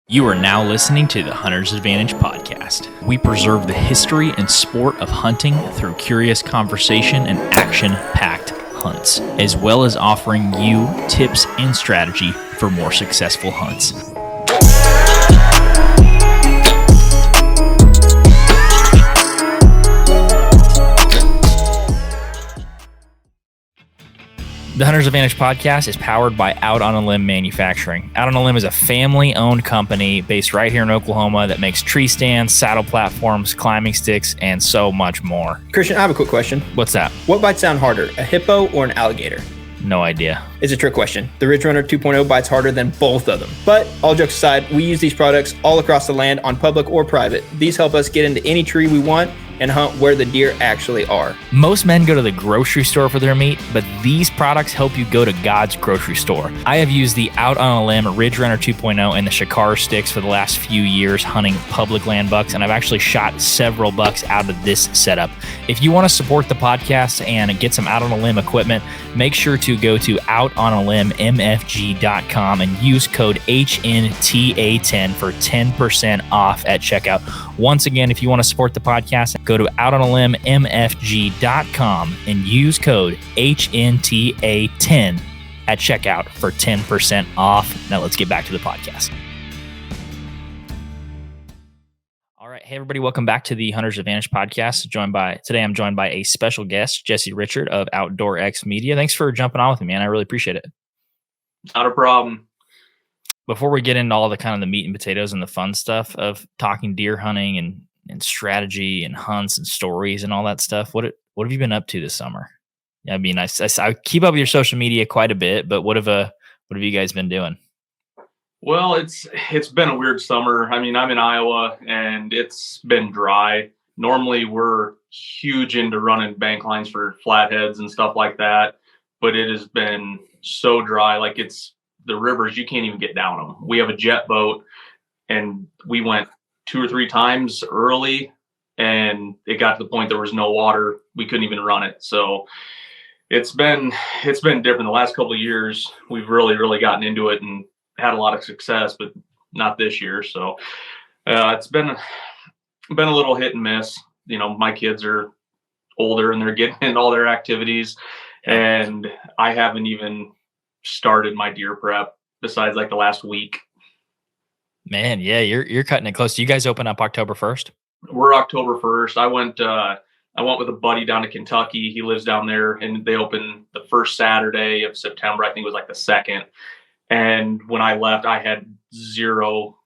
You are now listening to the Hunter's Advantage podcast. We preserve the history and sport of hunting through curious conversation and action-packed hunts, as well as offering you tips and strategy for more successful hunts. The Hunter's Advantage podcast is powered by Out on a Limb Manufacturing. Out on a Limb is a family-owned company based right here in Oklahoma that makes tree stands, saddle platforms, climbing sticks, and so much more. Christian, I have a quick question. What's that? What bites down harder, a hippo or an alligator? No idea. It's a trick question. The Ridge Runner 2.0 bites harder than both of them. But all jokes aside, we use these products all across the land on public or private. These help us get into any tree we want and hunt where the deer actually are. Most men go to the grocery store for their meat, but these products help you go to God's grocery store. I have used the Out on a Limb Ridge Runner 2.0 and the Shakar sticks for the last few years hunting public land bucks, and I've actually shot several bucks out of this setup. If you want to support the podcast and get some Out on a Limb equipment, make sure to go to outonalimbmfg.com and use code HNTA10 for 10% off at checkout. Once again, if you want to support the podcast, go to outonalimbmfg.com and use code HNTA10 at checkout for 10% off. Now let's get back to the podcast. All right. Hey, everybody. Welcome back to the Hunter's Advantage podcast. Today I'm joined by a special guest, Jesse Richard of Outdoor X Media. Thanks for jumping on with me, man. I really appreciate it. Not a problem. Before we get into all the kind of the meat and potatoes and the fun stuff of talking deer hunting and strategy and hunts and stories and all that stuff, what have you been up to this summer? Yeah, I mean, I keep up with your social media quite a bit, but what have you guys been doing? Well, it's been a weird summer. I mean, I'm in Iowa and it's been dry. Normally we're huge into running bank lines for flatheads and stuff like that, but it has been so dry. Like the rivers, you can't even get down them. We have a jet boat and we went 2 or 3 times early and it got to the point there was no water. We couldn't even run it. So it's been different. The last couple of years, we've really gotten into it and had a lot of success, but not this year. So it's been a little hit and miss. You know, my kids are older and they're getting into all their activities, and I haven't even started my deer prep besides like the last week. Man, yeah, you're cutting it close. Do you guys open up October 1st? We're October 1st. I went with a buddy down to Kentucky. He lives down there, and they open the first Saturday of September. I think it was like the 2nd. And when I left, I had zero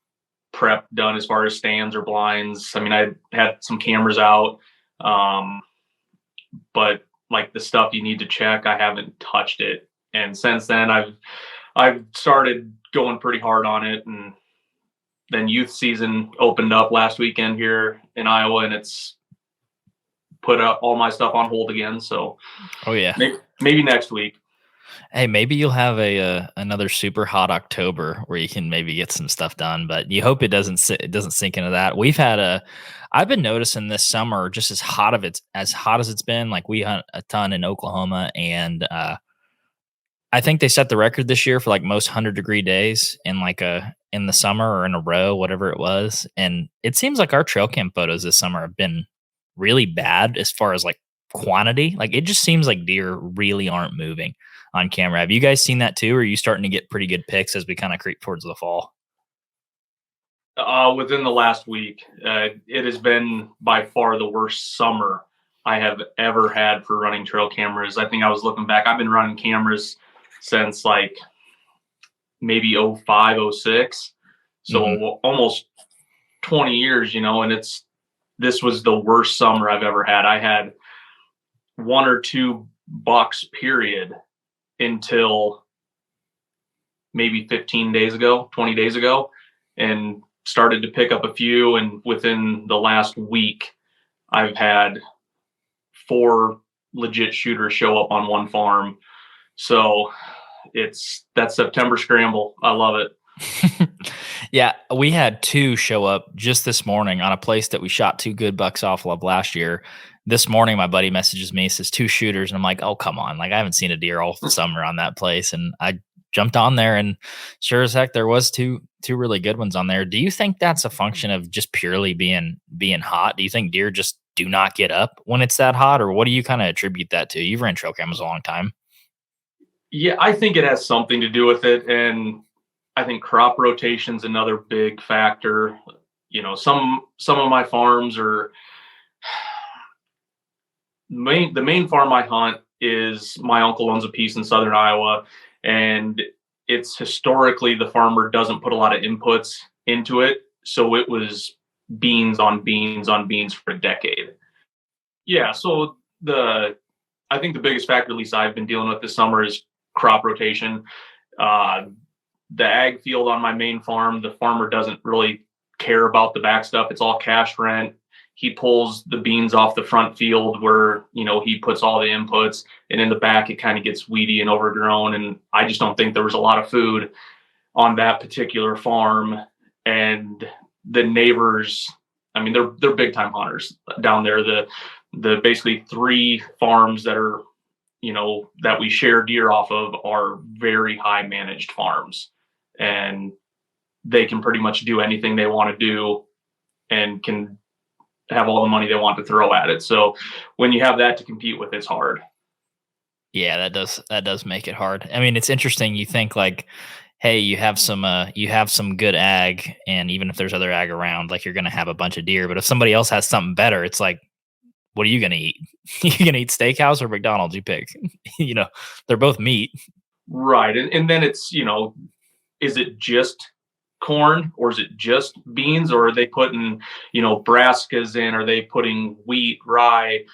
prep done as far as stands or blinds. I mean, I had some cameras out, but like the stuff you need to check, I haven't touched it. And since then, I've started going pretty hard on it. And then youth season opened up last weekend here in Iowa, and it's put up all my stuff on hold again. So, oh yeah, maybe next week. Hey, maybe you'll have another super hot October where you can maybe get some stuff done. But you hope it doesn't sink into that. I've been noticing this summer just as hot as it's been. Like we hunt a ton in Oklahoma, and I think they set the record this year for like most 100-degree days in the summer or in a row, whatever it was. And it seems like our trail cam photos this summer have been really bad as far as like quantity. Like it just seems like deer really aren't moving on camera. Have you guys seen that too? Or are you starting to get pretty good pics as we kind of creep towards the fall? Within the last week, it has been by far the worst summer I have ever had for running trail cameras. I think I was looking back. I've been running cameras since like maybe 05, 06. So almost 20 years, and this was the worst summer I've ever had. I had 1 or 2 bucks period until maybe 15 days ago, 20 days ago, and started to pick up a few. And within the last week, I've had 4 legit shooters show up on one farm. So it's that September scramble. I love it. Yeah, we had 2 show up just this morning on a place that we shot 2 good bucks off of last year. This morning, my buddy messages me, says 2 shooters. And I'm like, oh, come on. Like I haven't seen a deer all summer on that place. And I jumped on there, and sure as heck there was two really good ones on there. Do you think that's a function of just purely being hot? Do you think deer just do not get up when it's that hot, or what do you kind of attribute that to? You've ran trail cameras a long time. Yeah, I think it has something to do with it, and I think crop rotation's another big factor. Some of my farms are the main farm I hunt is my uncle owns a piece in southern Iowa, and it's historically the farmer doesn't put a lot of inputs into it, so it was beans on beans on beans for a decade. Yeah, so I think the biggest factor, at least I've been dealing with this summer, is crop rotation. Uh, the ag field on my main farm, the farmer doesn't really care about the back stuff. It's all cash rent. He pulls the beans off the front field where, he puts all the inputs, and in the back, it kind of gets weedy and overgrown. And I just don't think there was a lot of food on that particular farm. And the neighbors, I mean, they're big time hunters down there. The basically 3 farms that are, that we share deer off of are very high managed farms, and they can pretty much do anything they want to do and can have all the money they want to throw at it. So when you have that to compete with, it's hard. Yeah, that does make it hard. I mean, it's interesting. You think like, hey, you have some good ag, and even if there's other ag around, like you're gonna have a bunch of deer. But if somebody else has something better, it's like, what are you gonna eat? You gonna eat steakhouse or McDonald's? You pick. They're both meat. Right. And then it's, is it just corn, or is it just beans, or are they putting, brassicas in? Are they putting wheat, rye?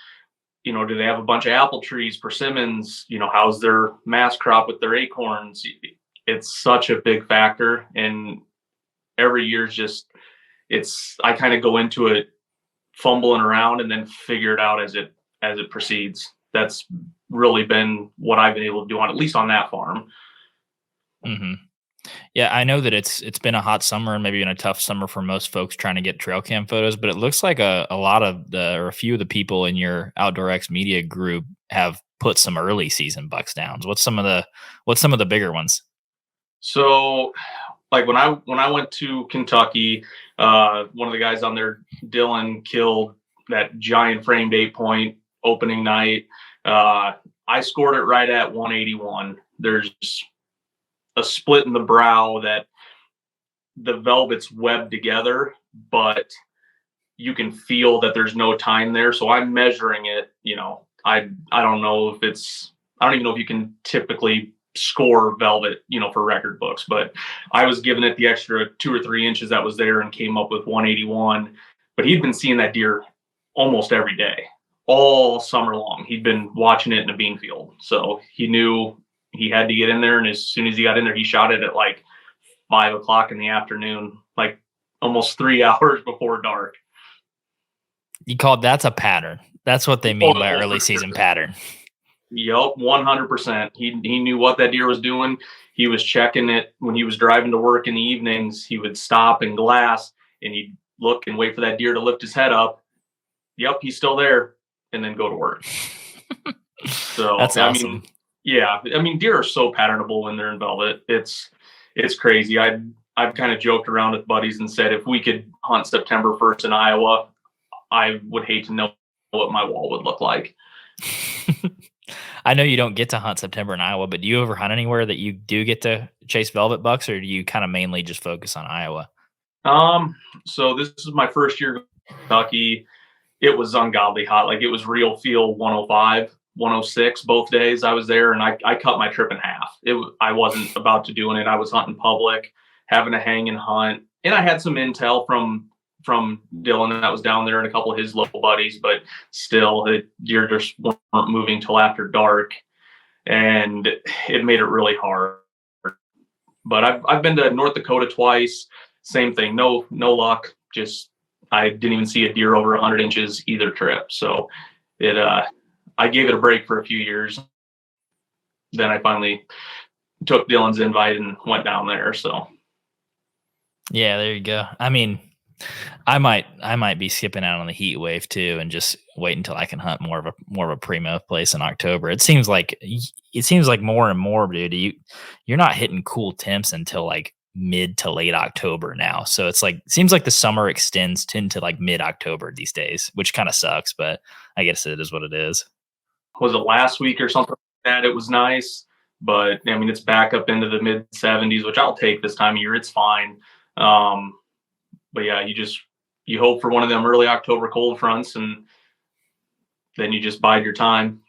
Do they have a bunch of apple trees, persimmons? How's their mass crop with their acorns? It's such a big factor. And every year's just, I kind of go into it fumbling around and then figure it out as it proceeds. That's really been what I've been able to do at least on that farm. Mm-hmm. Yeah, I know that it's been a hot summer and maybe been a tough summer for most folks trying to get trail cam photos, but it looks like a lot of or a few of the people in your Outdoor X Media group have put some early season bucks downs. What's some of the bigger ones? So, like when I went to Kentucky, one of the guys on there, Dylan, killed that giant framed 8-point opening night. I scored it right at 181. There's a split in the brow that the velvet's webbed together, but you can feel that there's no time there. So I'm measuring it. I don't know if I don't even know if you can typically score velvet, for record books, but I was giving it the extra 2 or 3 inches that was there and came up with 181. But he'd been seeing that deer almost every day, all summer long. He'd been watching it in a bean field. So he knew he had to get in there. And as soon as he got in there, he shot it at like 5 o'clock in the afternoon, like almost 3 hours before dark. That's a pattern. That's what they mean by early season pattern. Yep, 100%. He knew what that deer was doing. He was checking it when he was driving to work in the evenings. He would stop and glass, and he'd look and wait for that deer to lift his head up. Yep, he's still there, and then go to work. So that's awesome. Deer are so patternable when they're in velvet. It's crazy. I've kind of joked around with buddies and said if we could hunt September 1st in Iowa, I would hate to know what my wall would look like. I know you don't get to hunt September in Iowa, but do you ever hunt anywhere that you do get to chase velvet bucks, or do you kind of mainly just focus on Iowa? So this is my first year in Kentucky. It was ungodly hot. Like it was real feel 105, 106 both days I was there, and I cut my trip in half. I wasn't about to doing it. I was hunting public, having to hang and hunt. And I had some intel from Dylan that was down there and a couple of his local buddies, but still the deer just weren't moving till after dark, and it made it really hard. But I've been to North Dakota twice. Same thing. No luck. Just I didn't even see a deer over 100 inches either trip. So I gave it a break for a few years. Then I finally took Dylan's invite and went down there. So yeah, there you go. I mean, I might be skipping out on the heat wave too, and just wait until I can hunt more of a primo place in October. It seems like more and more, dude. You're not hitting cool temps until like mid to late October now. So it's like seems like the summer extends into like mid October these days, which kind of sucks, but I guess it is what it is. Was it last week or something like that? It was nice, but I mean, it's back up into the mid 70s, which I'll take this time of year. It's fine. Um, but yeah, you hope for one of them early October cold fronts, and then you just bide your time.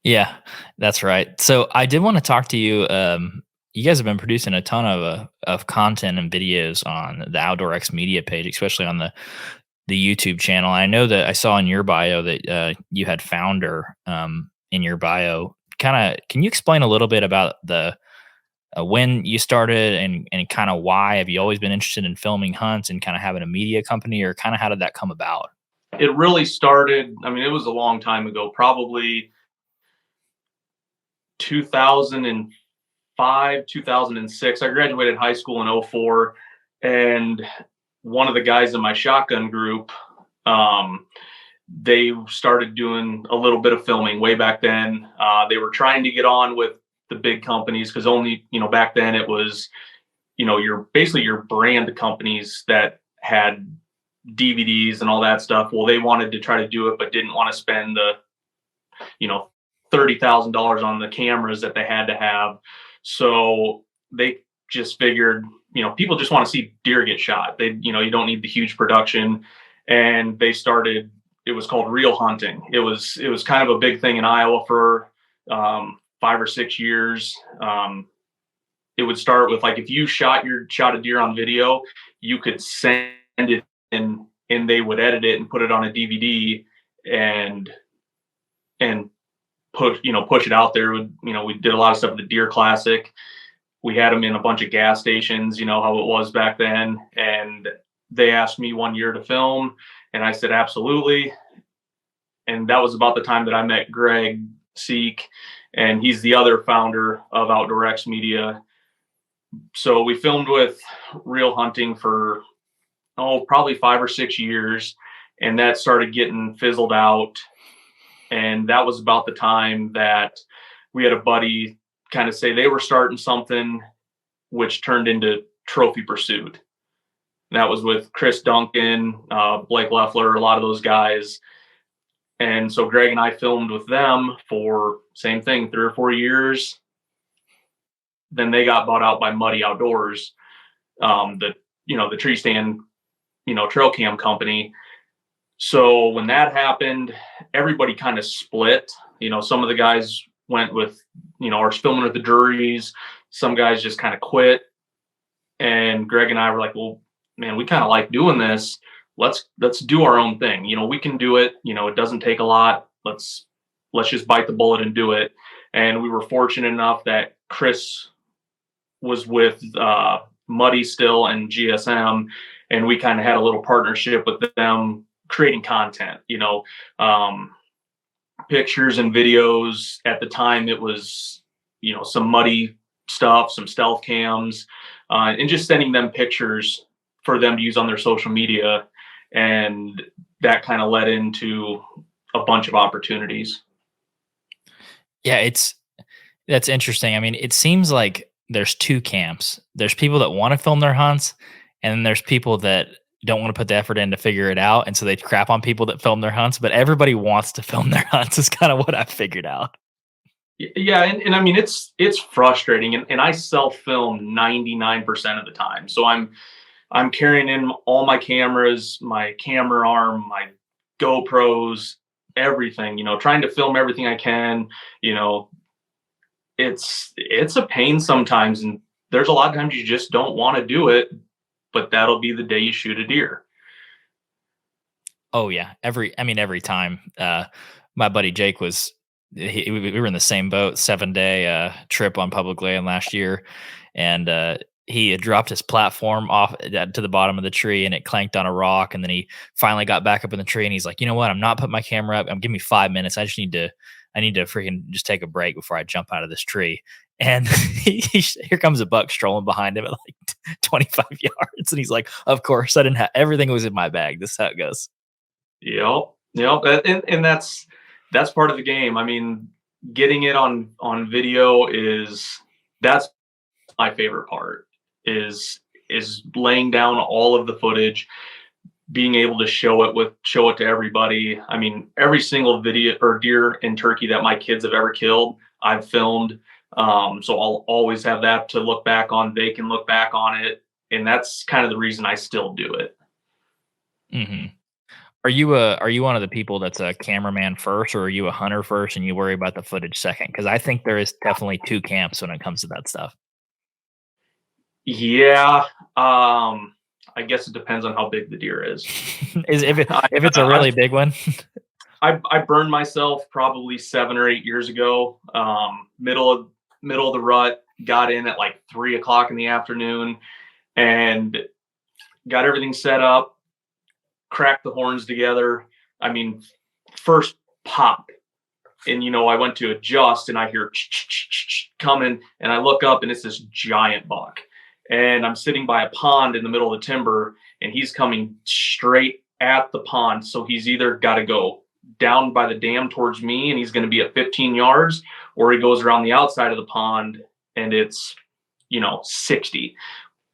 Yeah, that's right. So I did want to talk to you. You guys have been producing a ton of content and videos on the Outdoor X Media page, especially on the YouTube channel. I know that I saw in your bio that you had founder in your bio. Kind of, can you explain a little bit about the when you started and kind of why? Have you always been interested in filming hunts and kind of having a media company, or kind of how did that come about? It really started, I mean, it was a long time ago, probably 2005, 2006. I graduated high school in '04, and one of the guys in my shotgun group, they started doing a little bit of filming way back then. They were trying to get on with the big companies because only, back then it was, your brand companies that had DVDs and all that stuff. Well, they wanted to try to do it, but didn't want to spend the, $30,000 on the cameras that they had to have. So they just figured, people just want to see deer get shot. You don't need the huge production. And they started, it was called Real Hunting. It was kind of a big thing in Iowa for 5 or 6 years. It would start with, like, if you shot a deer on video, you could send it in, and they would edit it and put it on a DVD and push it out there. We did a lot of stuff at the Deer Classic. We had them in a bunch of gas stations, how it was back then. And they asked me one year to film, and I said, absolutely. And that was about the time that I met Greg Seek, and he's the other founder of Outdoor X Media. So we filmed with Real Hunting for, probably 5 or 6 years. And that started getting fizzled out. And that was about the time that we had a buddy kind of say they were starting something, which turned into Trophy Pursuit. And that was with Chris Duncan, Blake Leffler, a lot of those guys. And so Greg and I filmed with them for, same thing, 3 or 4 years. Then they got bought out by Muddy Outdoors, the tree stand, trail cam company. So when that happened, everybody kind of split. Some of the guys went with, are filming with the juries. Some guys just kind of quit. And Greg and I were like, well, man, we kind of like doing this. Let's do our own thing. We can do it. It doesn't take a lot. Let's just bite the bullet and do it. And we were fortunate enough that Chris was with Muddy still and GSM, and we kind of had a little partnership with them, creating content, pictures and videos. At the time, it was, some Muddy stuff, some stealth cams, and just sending them pictures for them to use on their social media. And that kind of led into a bunch of opportunities. Yeah, that's interesting. I mean, it seems like there's two camps. There's people that want to film their hunts, and then there's people that don't want to put the effort in to figure it out. And so they crap on people that film their hunts, but everybody wants to film their hunts is kind of what I figured out. Yeah. And I mean, it's frustrating, and I self-film 99% of the time. So I'm carrying in all my cameras, my camera arm, my GoPros, everything, trying to film everything I can. It's a pain sometimes, and there's a lot of times you just don't want to do it, but that'll be the day you shoot a deer. Oh yeah. Every time. My buddy Jake we were in the same boat, 7-day trip on public land last year. And he had dropped his platform off to the bottom of the tree, and it clanked on a rock. And then he finally got back up in the tree, and he's like, you know what? I'm not putting my camera up. Give me 5 minutes. I need to freaking just take a break before I jump out of this tree. And here comes a buck strolling behind him at like 25 yards. And he's like, of course, I didn't have everything was in my bag. This is how it goes. Yep. Yep. And that's part of the game. I mean, getting it on video that's my favorite part is laying down all of the footage, being able to show it to everybody. I mean, every single video or deer and turkey that my kids have ever killed, I've filmed. So I'll always have that to look back on. They can look back on it. And that's kind of the reason I still do it. Mm-hmm. Are you one of the people that's a cameraman first, or are you a hunter first and you worry about the footage second? Because I think there is definitely two camps when it comes to that stuff. Yeah. I guess it depends on how big the deer is. If it's a really big one. I burned myself probably 7 or 8 years ago. Middle of the rut, got in at like 3 o'clock in the afternoon and got everything set up, cracked the horns together. I mean, first pop. And, I went to adjust and I hear coming and I look up and it's this giant buck. And I'm sitting by a pond in the middle of the timber and he's coming straight at the pond. So he's either got to go down by the dam towards me and he's going to be at 15 yards, or he goes around the outside of the pond and it's, 60.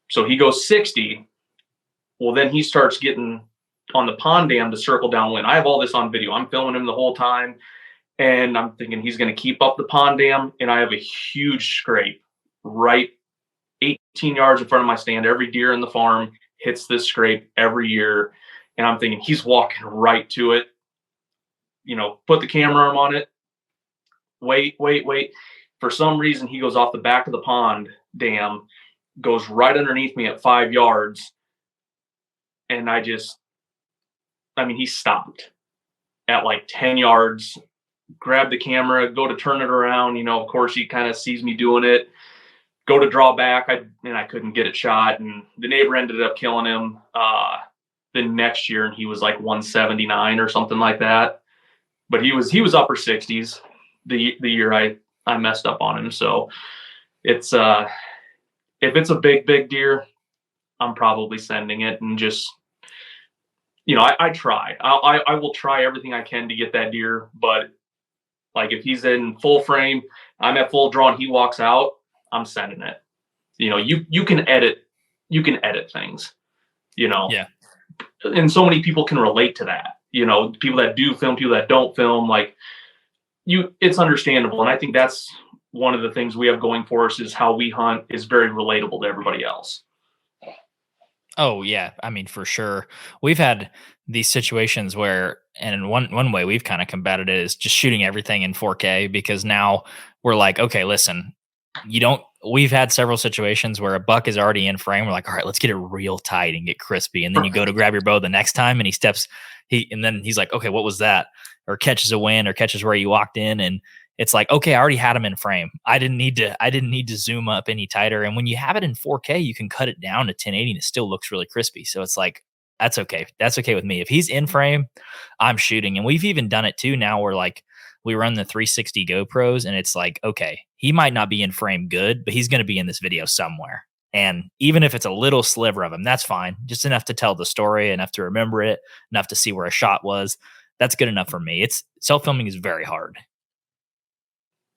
So he goes 60. Well, then he starts getting on the pond dam to circle downwind. I have all this on video. I'm filming him the whole time. And I'm thinking he's going to keep up the pond dam. And I have a huge scrape right 18 yards in front of my stand. Every deer in the farm hits this scrape every year. And I'm thinking he's walking right to it. Put the camera arm on it. Wait. For some reason, he goes off the back of the pond dam, goes right underneath me at 5 yards. And he stopped at like 10 yards, grabbed the camera, go to turn it around. Of course, he kind of sees me doing it, go to draw back. I couldn't get it shot. And the neighbor ended up killing him the next year. And he was like 179 or something like that. But he was upper 60s the year I messed up on him. So it's if it's a big deer, I'm probably sending it and just, I try. I will try everything I can to get that deer. But like if he's in full frame, I'm at full draw and he walks out, I'm sending it. You can edit things, Yeah. And so many people can relate to that. People that do film, people that don't film, it's understandable. And I think that's one of the things we have going for us is how we hunt is very relatable to everybody else. Oh yeah, I mean for sure. We've had these situations where, and one way we've kind of combated it is just shooting everything in 4K, because now we're like, okay, listen, we've had several situations where a buck is already in frame. We're like, all right, let's get it real tight and get crispy. And then you go to grab your bow the next time and and then he's like, okay, what was that? Or catches a wind or catches where you walked in. And it's like, okay, I already had him in frame. I didn't need to zoom up any tighter. And when you have it in 4K, you can cut it down to 1080 and it still looks really crispy. So it's like, that's okay. That's okay with me. If he's in frame, I'm shooting. And we've even done it too now where like we run the 360 GoPros and it's like, okay, he might not be in frame good, but he's going to be in this video somewhere. And even if it's a little sliver of him, that's fine. Just enough to tell the story, enough to remember it, enough to see where a shot was. That's good enough for me. Self-filming is very hard.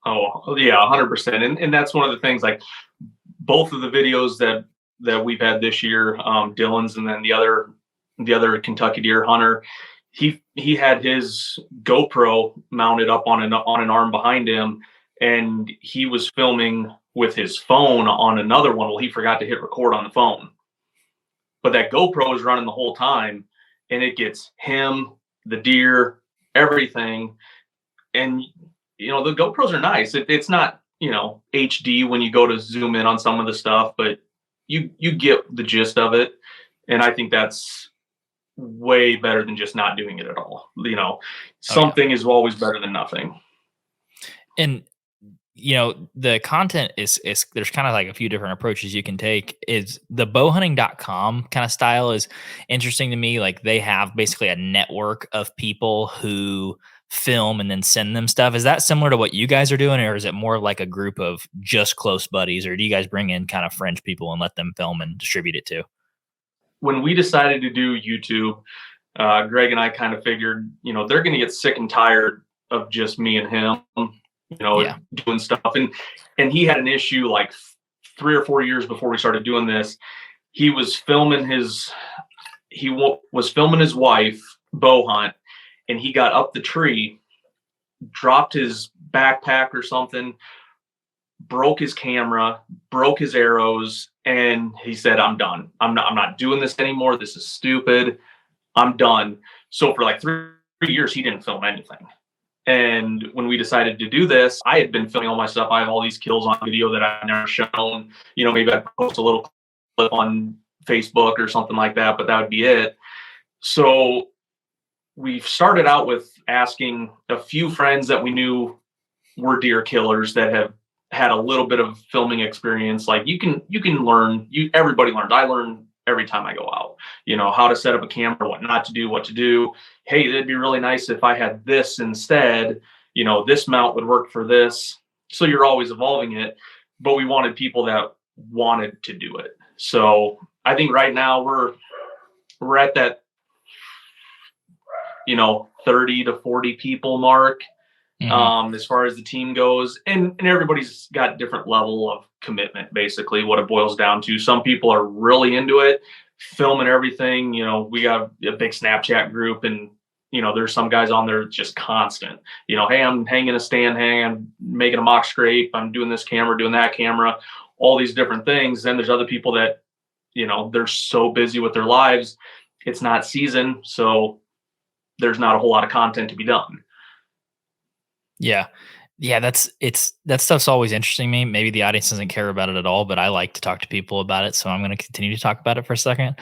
Oh yeah, 100%. And that's one of the things, like both of the videos that we've had this year, Dylan's and then the other Kentucky deer hunter, he had his GoPro mounted up on an arm behind him, and he was filming with his phone on another one. Well, he forgot to hit record on the phone, but that GoPro is running the whole time, and it gets him, the deer, everything. And the GoPros are nice. It's not HD when you go to zoom in on some of the stuff, but you get the gist of it. And I think that's way better than just not doing it at all. Something is always better than nothing. And the content is there's kind of like a few different approaches you can take. Is the bowhunting.com kind of style is interesting to me. Like they have basically a network of people who film and then send them stuff. Is that similar to what you guys are doing, or is it more like a group of just close buddies, or do you guys bring in kind of fringe people and let them film and distribute it too? When we decided to do YouTube, Greg and I kind of figured, they're going to get sick and tired of just me and him, doing stuff. And he had an issue like 3 or 4 years before we started doing this. He was filming his wife bow hunt, and he got up the tree, dropped his backpack or something, broke his camera, broke his arrows, and he said, "I'm done. I'm not doing this anymore. This is stupid. I'm done." So for like 3 years, he didn't film anything. And when we decided to do this, I had been filming all my stuff. I have all these kills on video that I've never shown. Maybe I'd post a little clip on Facebook or something like that, but that would be it. So we started out with asking a few friends that we knew were deer killers that have had a little bit of filming experience. Like you can learn, everybody learns. I learn every time I go out, how to set up a camera, what not to do, what to do. Hey, it'd be really nice if I had this instead, this mount would work for this. So you're always evolving it, but we wanted people that wanted to do it. So I think right now we're at that, 30 to 40 people mark. As far as the team goes, and everybody's got different level of commitment, basically what it boils down to. Some people are really into it, filming everything. We got a big Snapchat group, and there's some guys on there just constant, hey, I'm hanging a stand hang, I'm making a mock scrape, I'm doing this camera, doing that camera, all these different things. Then there's other people that, they're so busy with their lives, it's not season, so there's not a whole lot of content to be done. Yeah. That stuff's always interesting to me. Maybe the audience doesn't care about it at all, but I like to talk to people about it. So I'm going to continue to talk about it for a second.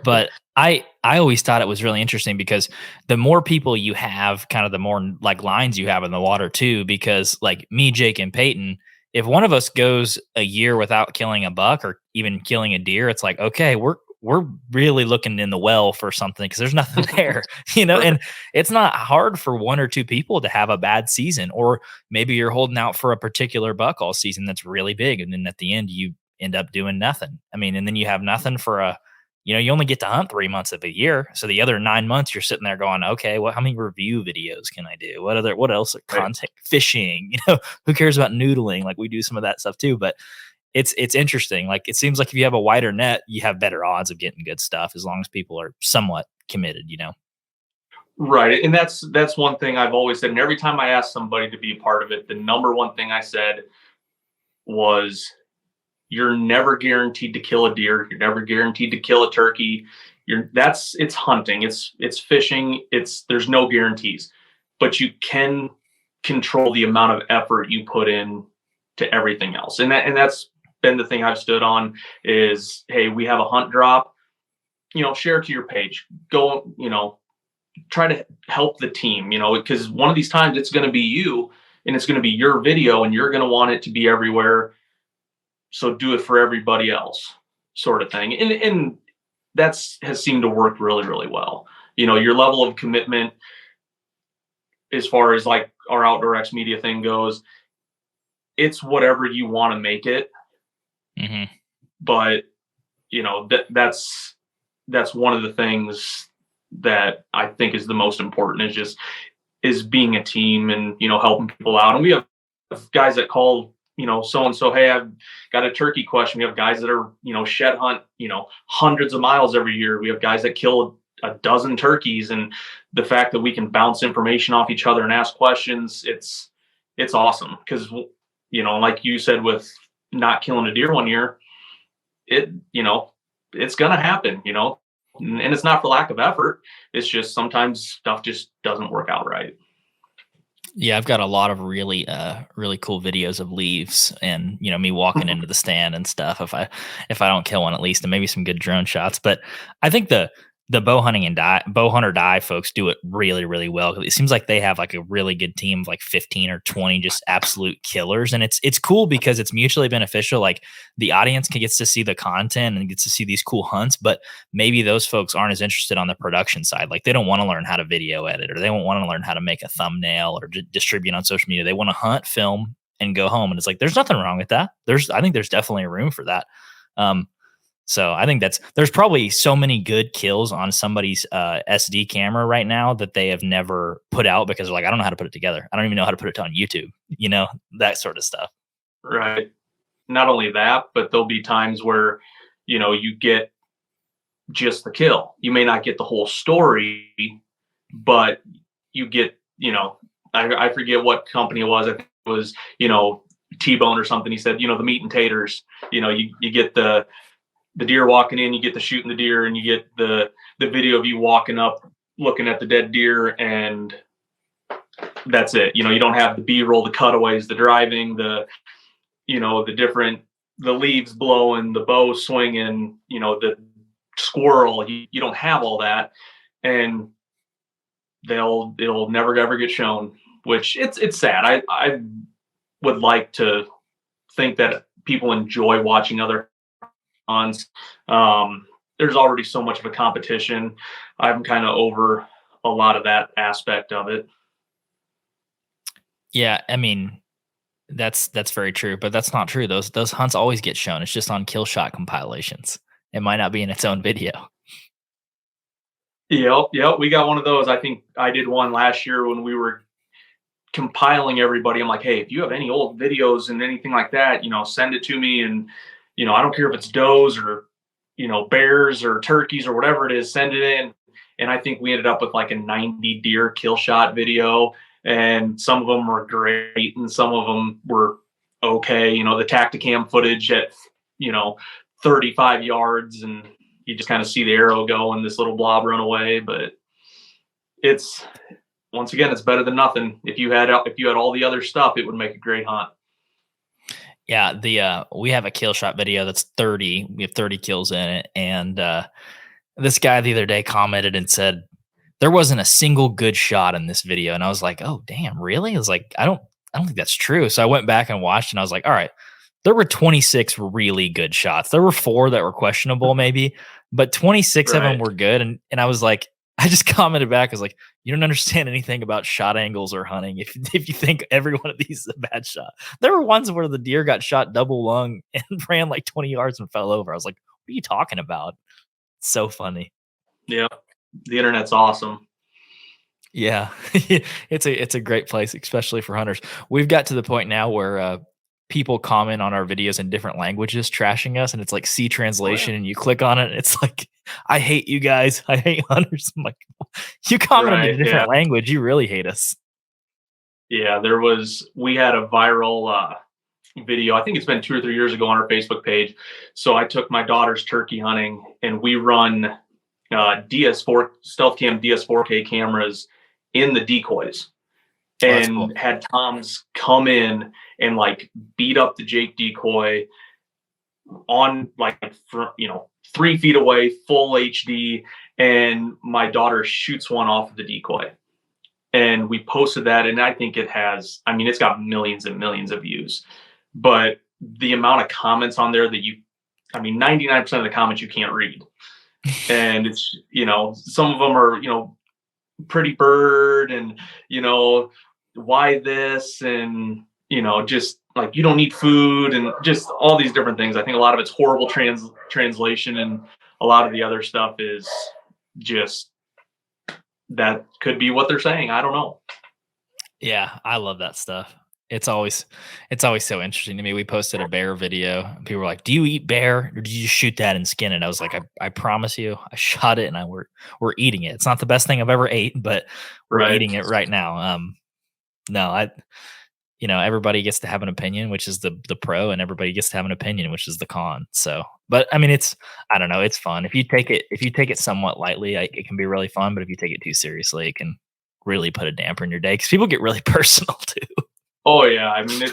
But I always thought it was really interesting because the more people you have, kind of the more like lines you have in the water too, because like me, Jake, and Peyton, if one of us goes a year without killing a buck or even killing a deer, it's like, okay, we're really looking in the well for something because there's nothing there, and it's not hard for 1 or 2 people to have a bad season, or maybe you're holding out for a particular buck all season that's really big. And then at the end, you end up doing nothing. And then you have nothing for you only get to hunt 3 months of a year. So the other 9 months you're sitting there going, okay, how many review videos can I do? What else? Content, fishing, who cares about noodling? Like we do some of that stuff too, but it's interesting. Like it seems like if you have a wider net, you have better odds of getting good stuff as long as people are somewhat committed, Right. And that's one thing I've always said. And every time I asked somebody to be a part of it, the number one thing I said was, you're never guaranteed to kill a deer. You're never guaranteed to kill a turkey. It's hunting. It's fishing. There's no guarantees, but you can control the amount of effort you put in to everything else. And that's been the thing I've stood on is, hey, we have a hunt drop, share it to your page, go, try to help the team, because one of these times it's going to be you and it's going to be your video and you're going to want it to be everywhere. So do it for everybody else, sort of thing. And has seemed to work really, really well. Your level of commitment as far as like our Outdoor X Media thing goes, it's whatever you want to make it. Mm-hmm. But that's one of the things that I think is the most important is being a team and helping people out. And we have guys that call so and so, hey, I've got a turkey question. We have guys that are shed hunt hundreds of miles every year. We have guys that kill a dozen turkeys, and the fact that we can bounce information off each other and ask questions, it's awesome. Because like you said, with not killing a deer one year, it's gonna happen, and it's not for lack of effort. It's just sometimes stuff just doesn't work out right. Yeah, I've got a lot of really cool videos of leaves and me walking into the stand and stuff if I don't kill one at least, and maybe some good drone shots. But I think the the bow hunter die folks do it really, really well. It seems like they have like a really good team of like 15 or 20 just absolute killers. And it's cool because it's mutually beneficial. Like the audience gets to see the content and gets to see these cool hunts, but maybe those folks aren't as interested on the production side. Like they don't want to learn how to video edit, or they don't want to learn how to make a thumbnail or distribute on social media. They want to hunt, film, and go home. And it's like, there's nothing wrong with that. I think there's definitely a room for that. So I think there's probably so many good kills on somebody's SD camera right now that they have never put out because they're like, I don't know how to put it together. I don't even know how to put it on YouTube, that sort of stuff. Right. Not only that, but there'll be times where, you get just the kill. You may not get the whole story, but you get, I forget what company it was. I think it was, T-Bone or something. He said, the meat and taters, you get the deer walking in, you get the shooting the deer, and you get the video of you walking up, looking at the dead deer, and that's it. You don't have the B-roll, the cutaways, the driving, the leaves blowing, the bow swinging, the squirrel. You don't have all that, and it'll never ever get shown, which it's sad. I would like to think that people enjoy watching other hunts. There's already so much of a competition. I'm kind of over a lot of that aspect of it. Yeah, I mean, that's very true, but that's not true. Those hunts always get shown. It's just on kill shot compilations. It might not be in its own video. Yep. We got one of those. I think I did one last year when we were compiling everybody. I'm like, hey, if you have any old videos and anything like that, send it to me. And, I don't care if it's does or, bears or turkeys or whatever it is, send it in. And I think we ended up with like a 90 deer kill shot video. And some of them were great and some of them were okay. The Tacticam footage at, 35 yards, and you just kind of see the arrow go and this little blob run away. But it's better than nothing. If you had all the other stuff, it would make a great hunt. Yeah, we have a kill shot video that's 30. We have 30 kills in it, and this guy the other day commented and said there wasn't a single good shot in this video, and I was like, oh damn, really? I was like, I don't think that's true. So I went back and watched, and I was like, all right, there were 26 really good shots. There were 4 that were questionable, maybe, but 26 of them were good. And I was like, I just commented back, I was like, you don't understand anything about shot angles or hunting if you think every one of these is a bad shot. There were ones where the deer got shot double lung and ran like 20 yards and fell over. I was like, what are you talking about? It's so funny. Yeah. The internet's awesome. Yeah. It's a great place, especially for hunters. We've got to the point now where people comment on our videos in different languages, trashing us, and it's like C translation, and you click on it, and it's like, I hate you guys. I hate hunters. I'm like, you comment in a different language, you really hate us. Yeah, we had a viral video. I think it's been 2 or 3 years ago on our Facebook page. So I took my daughter's turkey hunting, and we run DS4 Stealth Cam DS4K cameras in the decoys, and cool. Had Toms come in and like beat up the Jake decoy on like 3 feet away, full HD, and my daughter shoots one off of the decoy, and we posted that, and I think it's got millions and millions of views, but the amount of comments on there that 99% of the comments you can't read, and it's some of them are pretty bird, and why this, and just like, you don't need food, and just all these different things. I think a lot of it's horrible translation, and a lot of the other stuff is just, that could be what they're saying. I don't know. Yeah, I love that stuff. It's always so interesting to me. We posted a bear video, and people were like, do you eat bear, or did you just shoot that and skin it? I was like, I promise you, I shot it, and we're eating it. It's not the best thing I've ever ate, but we're eating it right now. No, everybody gets to have an opinion, which is the pro, and everybody gets to have an opinion, which is the con. So, but I mean, I don't know, it's fun. If you take it somewhat lightly, it can be really fun, but if you take it too seriously, it can really put a damper in your day, because people get really personal too. Oh yeah. I mean,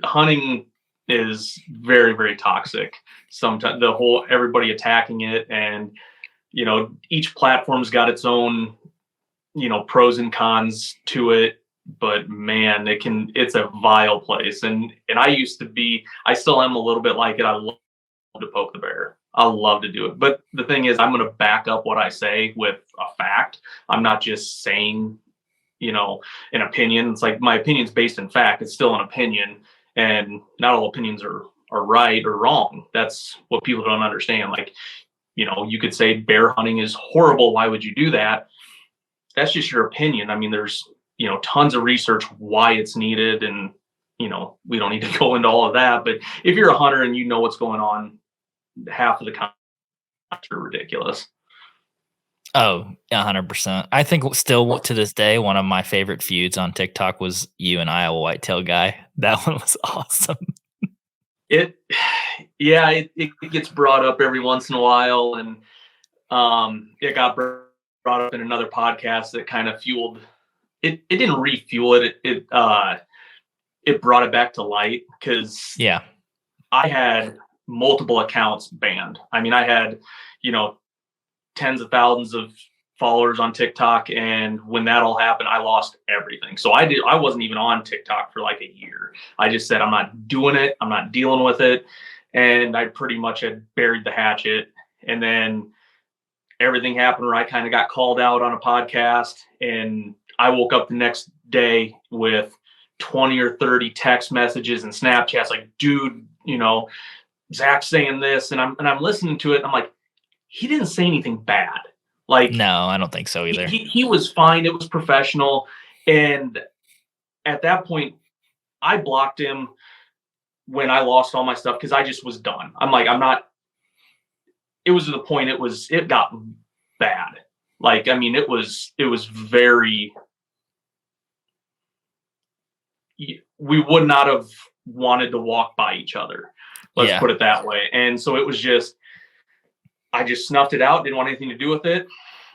hunting is very, very toxic. Sometimes everybody attacking it, and each platform's got its own, pros and cons to it. But man, it's a vile place. And I still am a little bit like it. I love to poke the bear. I love to do it. But the thing is, I'm going to back up what I say with a fact. I'm not just saying, an opinion. It's like my opinion's based in fact. It's still an opinion, and not all opinions are right or wrong. That's what people don't understand. Like, you could say bear hunting is horrible. Why would you do that? That's just your opinion. I mean, there's, tons of research why it's needed. And, we don't need to go into all of that. But if you're a hunter and you know what's going on, half of the comments are ridiculous. Oh, 100%. I think still to this day, one of my favorite feuds on TikTok was you and Iowa Whitetail Guy. That one was awesome. It gets brought up every once in a while, and it got brought up in another podcast that kind of fueled it. It didn't refuel it. It brought it back to light, because I had multiple accounts banned. I mean, I had tens of thousands of followers on TikTok, and when that all happened, I lost everything. So I wasn't even on TikTok for like a year. I just said, I'm not doing it. I'm not dealing with it. And I pretty much had buried the hatchet. And then everything happened where I kind of got called out on a podcast, and I woke up the next day with 20 or 30 text messages and Snapchats like, dude, Zach's saying this, and I'm listening to it. And I'm like, he didn't say anything bad. Like, no, I don't think so either. He was fine. It was professional. And at that point, I blocked him when I lost all my stuff, because I just was done. I'm like, it was to the point it got bad. Like, I mean, it was very, we would not have wanted to walk by each other. Let's put it that way. And so it was just, I just snuffed it out, didn't want anything to do with it.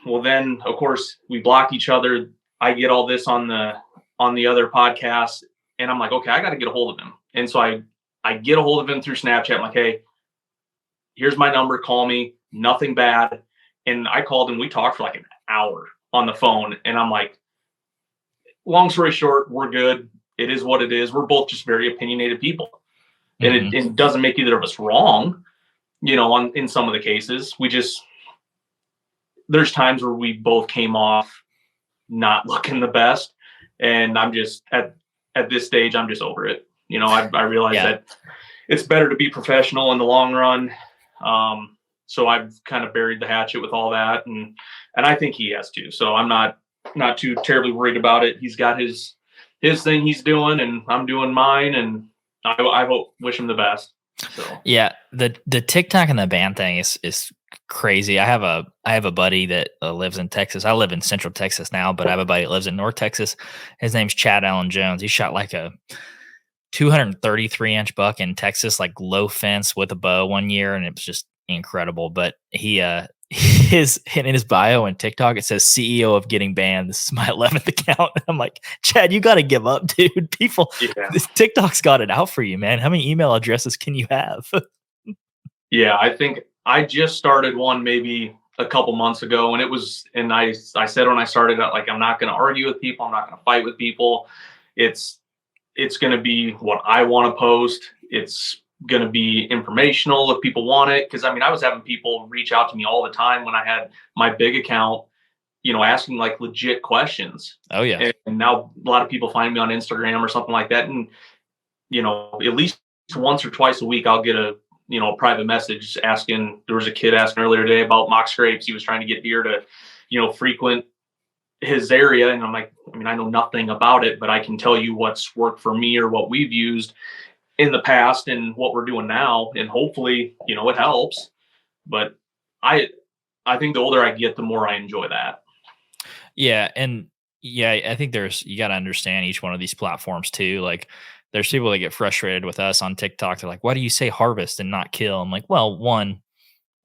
Well, then of course we block each other. I get all this on the other podcast, and I'm like, okay, I got to get a hold of him. And so I get a hold of him through Snapchat. I'm like, hey, here's my number. Call me. Nothing bad. And I called him. We talked for like an hour on the phone. And I'm like, long story short, we're good. It is what it is. We're both just very opinionated people. And it doesn't make either of us wrong. In some of the cases, there's times where we both came off not looking the best. And I'm just at this stage, I'm just over it. I realize that it's better to be professional in the long run. So I've kind of buried the hatchet with all that. And I think he has too. So I'm not too terribly worried about it. He's got his thing he's doing, and I'm doing mine. And I wish him the best. So yeah, the TikTok and the ban thing is crazy. I have a buddy that lives in Texas. I live in Central Texas now, but I have a buddy that lives in North Texas. His name's Chad Allen Jones. He shot like a 233-inch buck in Texas, like low fence with a bow one year, and it was just incredible. But he in his bio and TikTok, it says CEO of getting banned. This is my 11th account. I'm like, Chad, you got to give up, dude. People, this TikTok's got it out for you, man. How many email addresses can you have? Yeah, I think I just started one maybe a couple months ago, and I said when I started, like, I'm not going to argue with people. I'm not going to fight with people. It's going to be what I want to post. It's going to be informational if people want it. Because I mean, I was having people reach out to me all the time when I had my big account, asking like legit questions. Oh yeah. And now a lot of people find me on Instagram or something like that. And, at least once or twice a week, I'll get a private message asking. There was a kid asking earlier today about mock scrapes. He was trying to get deer to, frequent his area. And I'm like, I mean, I know nothing about it, but I can tell you what's worked for me or what we've used in the past and what we're doing now. And hopefully, it helps. But I think the older I get, the more I enjoy that. Yeah. And I think you got to understand each one of these platforms too. Like, there's people that get frustrated with us on TikTok. They're like, why do you say harvest and not kill? I'm like, well, one,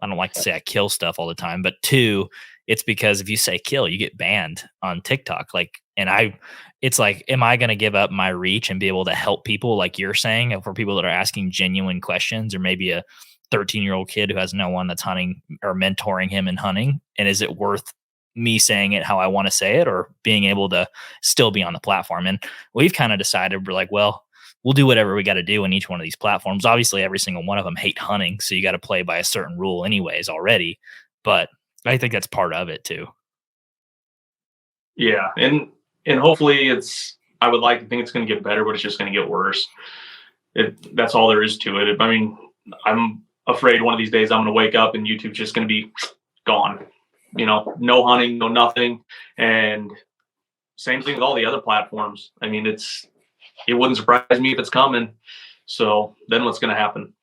I don't like to say I kill stuff all the time, but two, it's because if you say kill, you get banned on TikTok. Like, and it's like, am I going to give up my reach and be able to help people like you're saying, for people that are asking genuine questions, or maybe a 13-year-old kid who has no one that's hunting or mentoring him in hunting? And is it worth me saying it how I want to say it, or being able to still be on the platform? And we've kind of decided, we're like, well, we'll do whatever we got to do in each one of these platforms. Obviously, every single one of them hate hunting, so you got to play by a certain rule anyways already. But I think that's part of it too. Yeah, and hopefully I would like to think it's going to get better, but it's just going to get worse. That's all there is to it. I mean, I'm afraid one of these days I'm going to wake up and YouTube's just going to be gone. No hunting, no nothing. And same thing with all the other platforms. I mean, it wouldn't surprise me if it's coming. So then what's going to happen?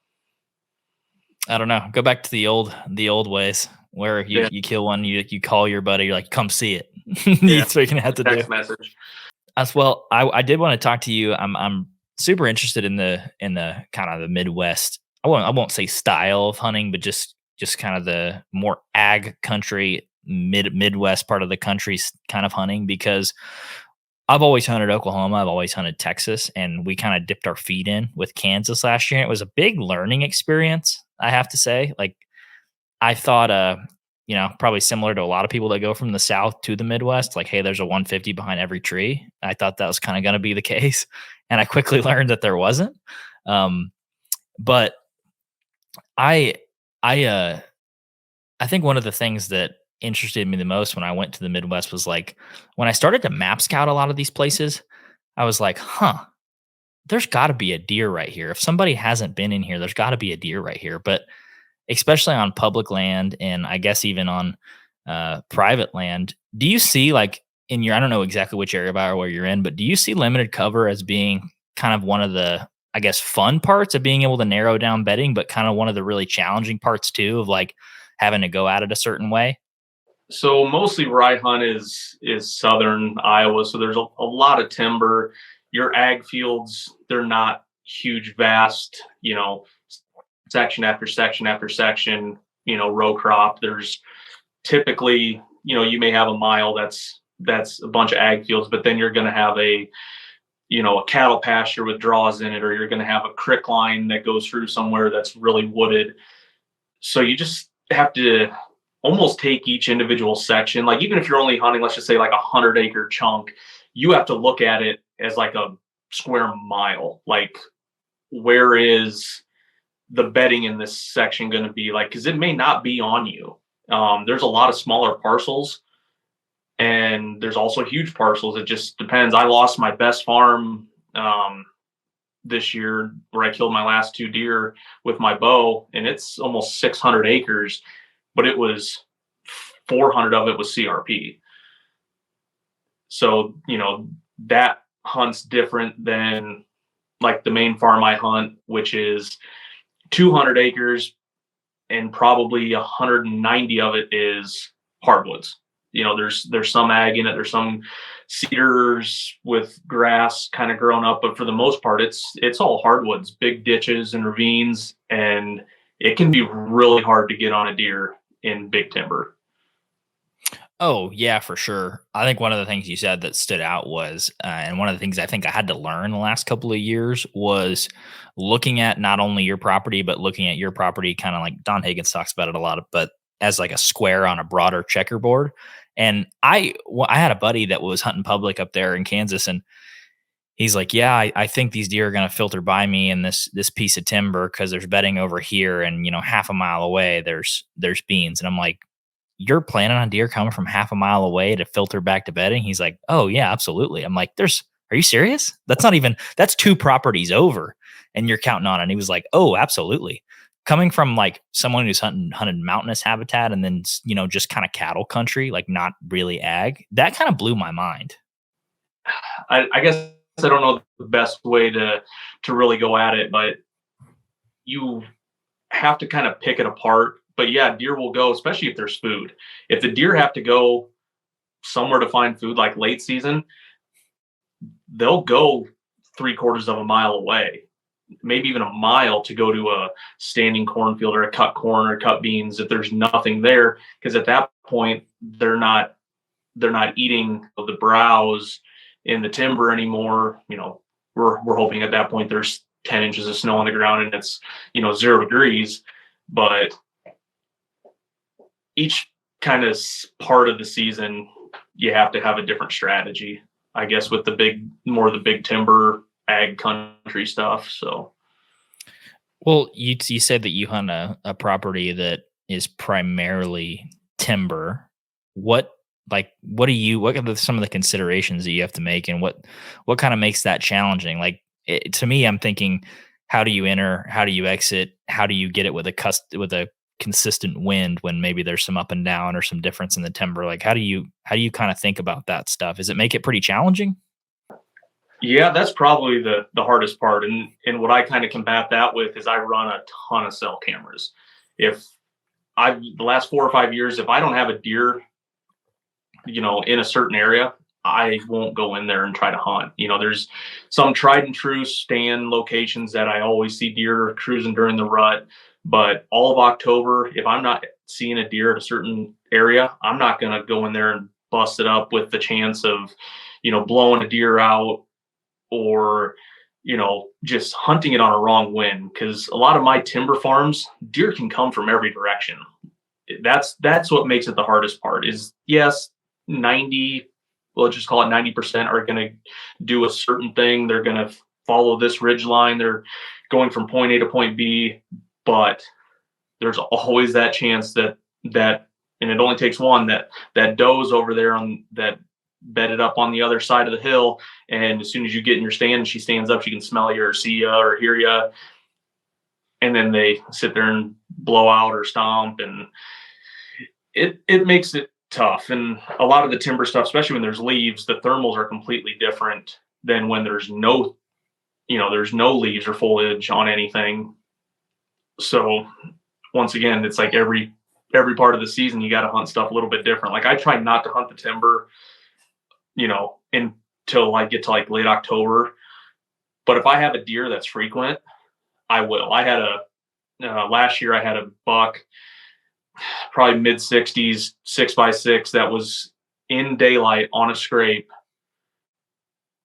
I don't know. Go back to the old ways where you kill one, you call your buddy, you're like, come see it. That's what you're gonna have to text do. Message. As well, I did want to talk to you. I'm super interested in the kind of the Midwest. I won't say style of hunting, but just kind of the more ag country, Midwest part of the country's kind of hunting, because I've always hunted Oklahoma. I've always hunted Texas, and we kind of dipped our feet in with Kansas last year. And it was a big learning experience, I have to say. Like, I thought, probably similar to a lot of people that go from the South to the Midwest, like, hey, there's a 150 behind every tree. I thought that was kind of going to be the case. And I quickly learned that there wasn't. But I think one of the things that interested me the most when I went to the Midwest was, like, when I started to map scout a lot of these places, I was like, there's got to be a deer right here. If somebody hasn't been in here, there's got to be a deer right here. But especially on public land, and I guess even on private land, do you see, like, I don't know exactly which area or where you're in, but do you see limited cover as being kind of one of the, I guess, fun parts of being able to narrow down bedding, but kind of one of the really challenging parts too, of like having to go at it a certain way? So mostly where I hunt is southern Iowa. So there's a lot of timber. Your ag fields, they're not huge, vast, section after section after section, row crop. There's typically, you may have a mile that's a bunch of ag fields, but then you're going to have a cattle pasture with draws in it, or you're going to have a creek line that goes through somewhere that's really wooded. So you just have to almost take each individual section. Like, even if you're only hunting, let's just say like 100-acre chunk, you have to look at it as like a square mile. Like, where is the bedding in this section going to be? Like, because it may not be on you. There's a lot of smaller parcels, and there's also huge parcels. It just depends. I lost my best farm this year, where I killed my last 2 deer with my bow, and it's almost 600 acres, but it was 400 of it was CRP. So, that hunt's different than like the main farm I hunt, which is 200 acres, and probably 190 of it is hardwoods. There's some ag in it. There's some cedars with grass kind of growing up, but for the most part, it's all hardwoods, big ditches and ravines, and it can be really hard to get on a deer in big timber. Oh, yeah, for sure. I think one of the things you said that stood out was, and one of the things I think I had to learn the last couple of years, was looking at not only your property, but looking at your property kind of like Don Higgins talks about it a lot, but as like a square on a broader checkerboard. And I had a buddy that was hunting public up there in Kansas, and he's like, yeah, I think these deer are going to filter by me in this piece of timber because there's bedding over here, and half a mile away there's beans. And I'm like, you're planning on deer coming from half a mile away to filter back to bedding? He's like, oh yeah, absolutely. I'm like, are you serious? That's 2 properties over, and you're counting on it. And he was like, oh, absolutely. Coming from like someone who's hunted mountainous habitat, and then, just kind of cattle country, like not really ag, that kind of blew my mind. I guess I don't know the best way to really go at it, but you have to kind of pick it apart. But yeah, deer will go, especially if there's food. If the deer have to go somewhere to find food, like late season, they'll go 3/4 of a mile away, maybe even a mile, to go to a standing cornfield or a cut corn or cut beans if there's nothing there. Because at that point, they're not eating the browse in the timber anymore. We're hoping at that point there's 10 inches of snow on the ground and it's 0 degrees. but each kind of part of the season, you have to have a different strategy, I guess, with the big timber ag country stuff. So, well, you said that you hunt a property that is primarily timber. What what are some of the considerations that you have to make, and what kind of makes that challenging? Like to me, I'm thinking, how do you enter? How do you exit? How do you get it with a consistent wind when maybe there's some up and down or some difference in the timber? Like how do you kind of think about that stuff? Does it make it pretty challenging? yeah, that's probably the hardest part. And what I kind of combat that with is I run a ton of cell cameras. If the last 4 or 5 years, if I don't have a deer, in a certain area, I won't go in there and try to hunt. There's some tried and true stand locations that I always see deer cruising during the rut. But all of October, if I'm not seeing a deer at a certain area, I'm not going to go in there and bust it up with the chance of, blowing a deer out or, just hunting it on a wrong wind. Because a lot of my timber farms, deer can come from every direction. That's what makes it the hardest part is, yes, 90, we'll just call it 90% are going to do a certain thing. They're going to follow this ridge line. They're going from point A to point B, but there's always that chance that, and it only takes one, that doe's over there on that bedded up on the other side of the hill. And as soon as you get in your stand and she stands up, she can smell you or see you or hear you. And then they sit there and blow out or stomp, and it makes it tough. And a lot of the timber stuff, especially when there's leaves, the thermals are completely different than when there's no leaves or foliage on anything. So once again, it's like every part of the season, you got to hunt stuff a little bit different. Like I try not to hunt the timber, until I get to like late October. But if I have a deer that's frequent, I will. I had last year I had a buck, probably mid 60s, 6x6 that was in daylight on a scrape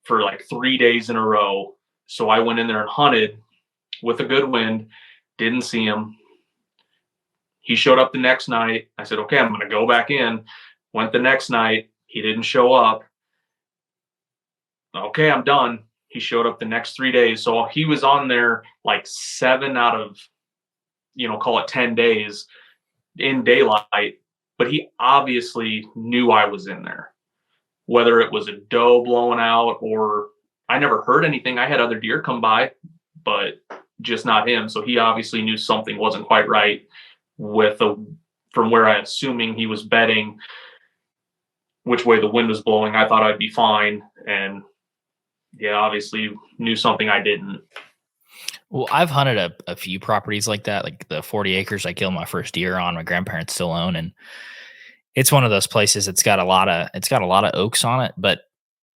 for like 3 days in a row. So I went in there and hunted with a good wind, didn't see him. He showed up the next night. I said, okay, I'm going to go back in. Went the next night. He didn't show up. Okay, I'm done. He showed up the next 3 days. So he was on there like 7 out of, call it 10 days in daylight, but he obviously knew I was in there, whether it was a doe blowing out or I never heard anything. I had other deer come by, but just not him. So he obviously knew something wasn't quite right from where I assuming he was bedding, which way the wind was blowing. I thought I'd be fine. And yeah, obviously knew something I didn't. Well, I've hunted a few properties like that, like the 40 acres I killed my first deer on, my grandparents still own. And it's one of those places it's got a lot of oaks on it, but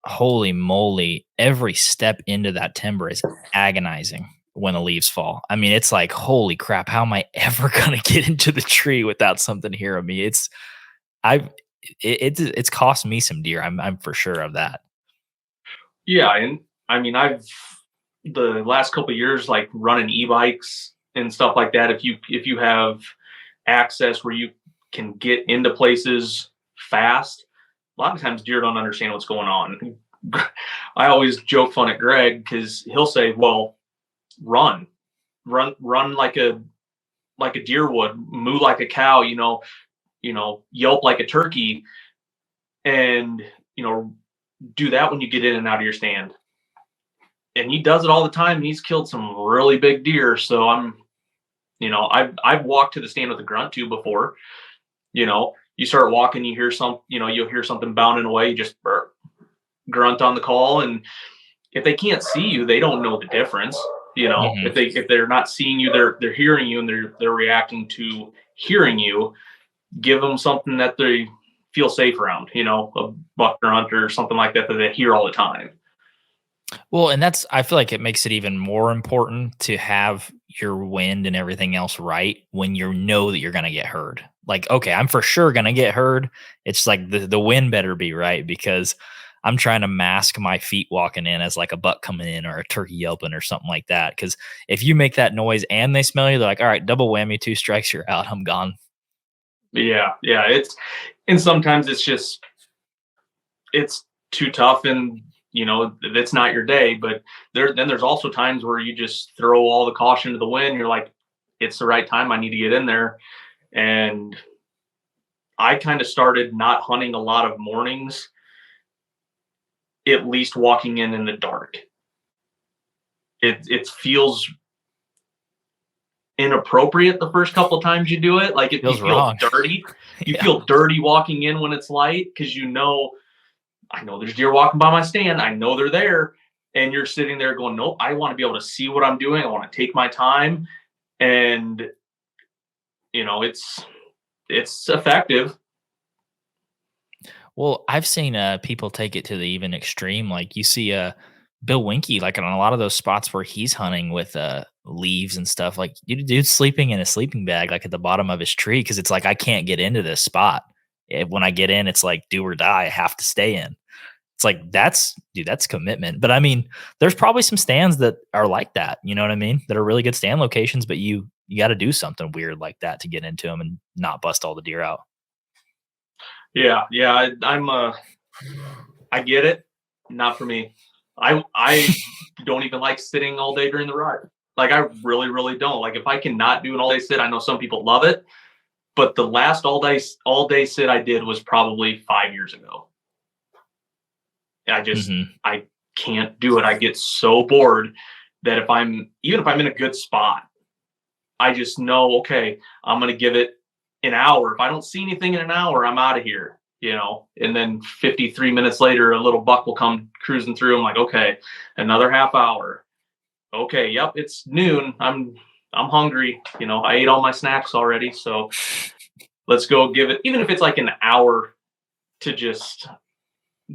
holy moly, every step into that timber is agonizing when the leaves fall. I mean, it's like, holy crap, how am I ever going to get into the tree without something hearing me? It's cost me some deer. I'm for sure of that. Yeah. And I mean, I've the last couple of years, like running e-bikes and stuff like that. If you have access where you can get into places fast, a lot of times deer don't understand what's going on. I always joke fun at Greg because he'll say, well, run like a deer would, moo like a cow, yelp like a turkey, and do that when you get in and out of your stand. And he does it all the time. He's killed some really big deer. So I've walked to the stand with a grunt tube before. You start walking, you hear you'll hear something bounding away, you just grunt on the call. And if they can't see you, they don't know the difference. Mm-hmm. If they're not seeing you, they're hearing you and they're reacting to hearing you. Give them something that they feel safe around, a buck or hunter or something like that they hear all the time. Well, and I feel like it makes it even more important to have your wind and everything else right when you know that you're going to get heard. Like, okay, I'm for sure going to get heard. It's like the wind better be right, because I'm trying to mask my feet walking in as like a buck coming in or a turkey yelping or something like that. Because if you make that noise and they smell you, they're like, all right, double whammy, 2 strikes, you're out. I'm gone. Yeah, yeah. And sometimes it's too tough, and it's not your day. But there's also times where you just throw all the caution to the wind. You're like, it's the right time. I need to get in there. And I kind of started not hunting a lot of mornings, at least walking in the dark. It feels inappropriate the first couple of times you do it. Like if you Feels feel wrong. dirty, you Yeah. feel dirty walking in when it's light, because I know there's deer walking by my stand. I know they're there. And you're sitting there going, nope, I want to be able to see what I'm doing. I want to take my time. And it's effective. Well, I've seen people take it to the even extreme. Like you see Bill Winky, like on a lot of those spots where he's hunting with leaves and stuff. Like dude's sleeping in a sleeping bag, like at the bottom of his tree, because it's like I can't get into this spot. When I get in, it's like do or die. I have to stay in. It's like that's commitment. But I mean, there's probably some stands that are like that. You know what I mean? That are really good stand locations, but you got to do something weird like that to get into them and not bust all the deer out. Yeah, yeah. I get it. Not for me. I don't even like sitting all day during the ride. Like I really, really don't. Like if I cannot do an all day sit, I know some people love it, but the last all day sit I did was probably 5 years ago. I can't do it. I get so bored that even if I'm in a good spot, I just know, okay, I'm going to give it an hour. If I don't see anything in an hour, I'm out of here, and then 53 minutes later, a little buck will come cruising through. I'm like, okay, another half hour. Okay. Yep. It's noon. I'm hungry. I ate all my snacks already. So let's go give it, even if it's like an hour to just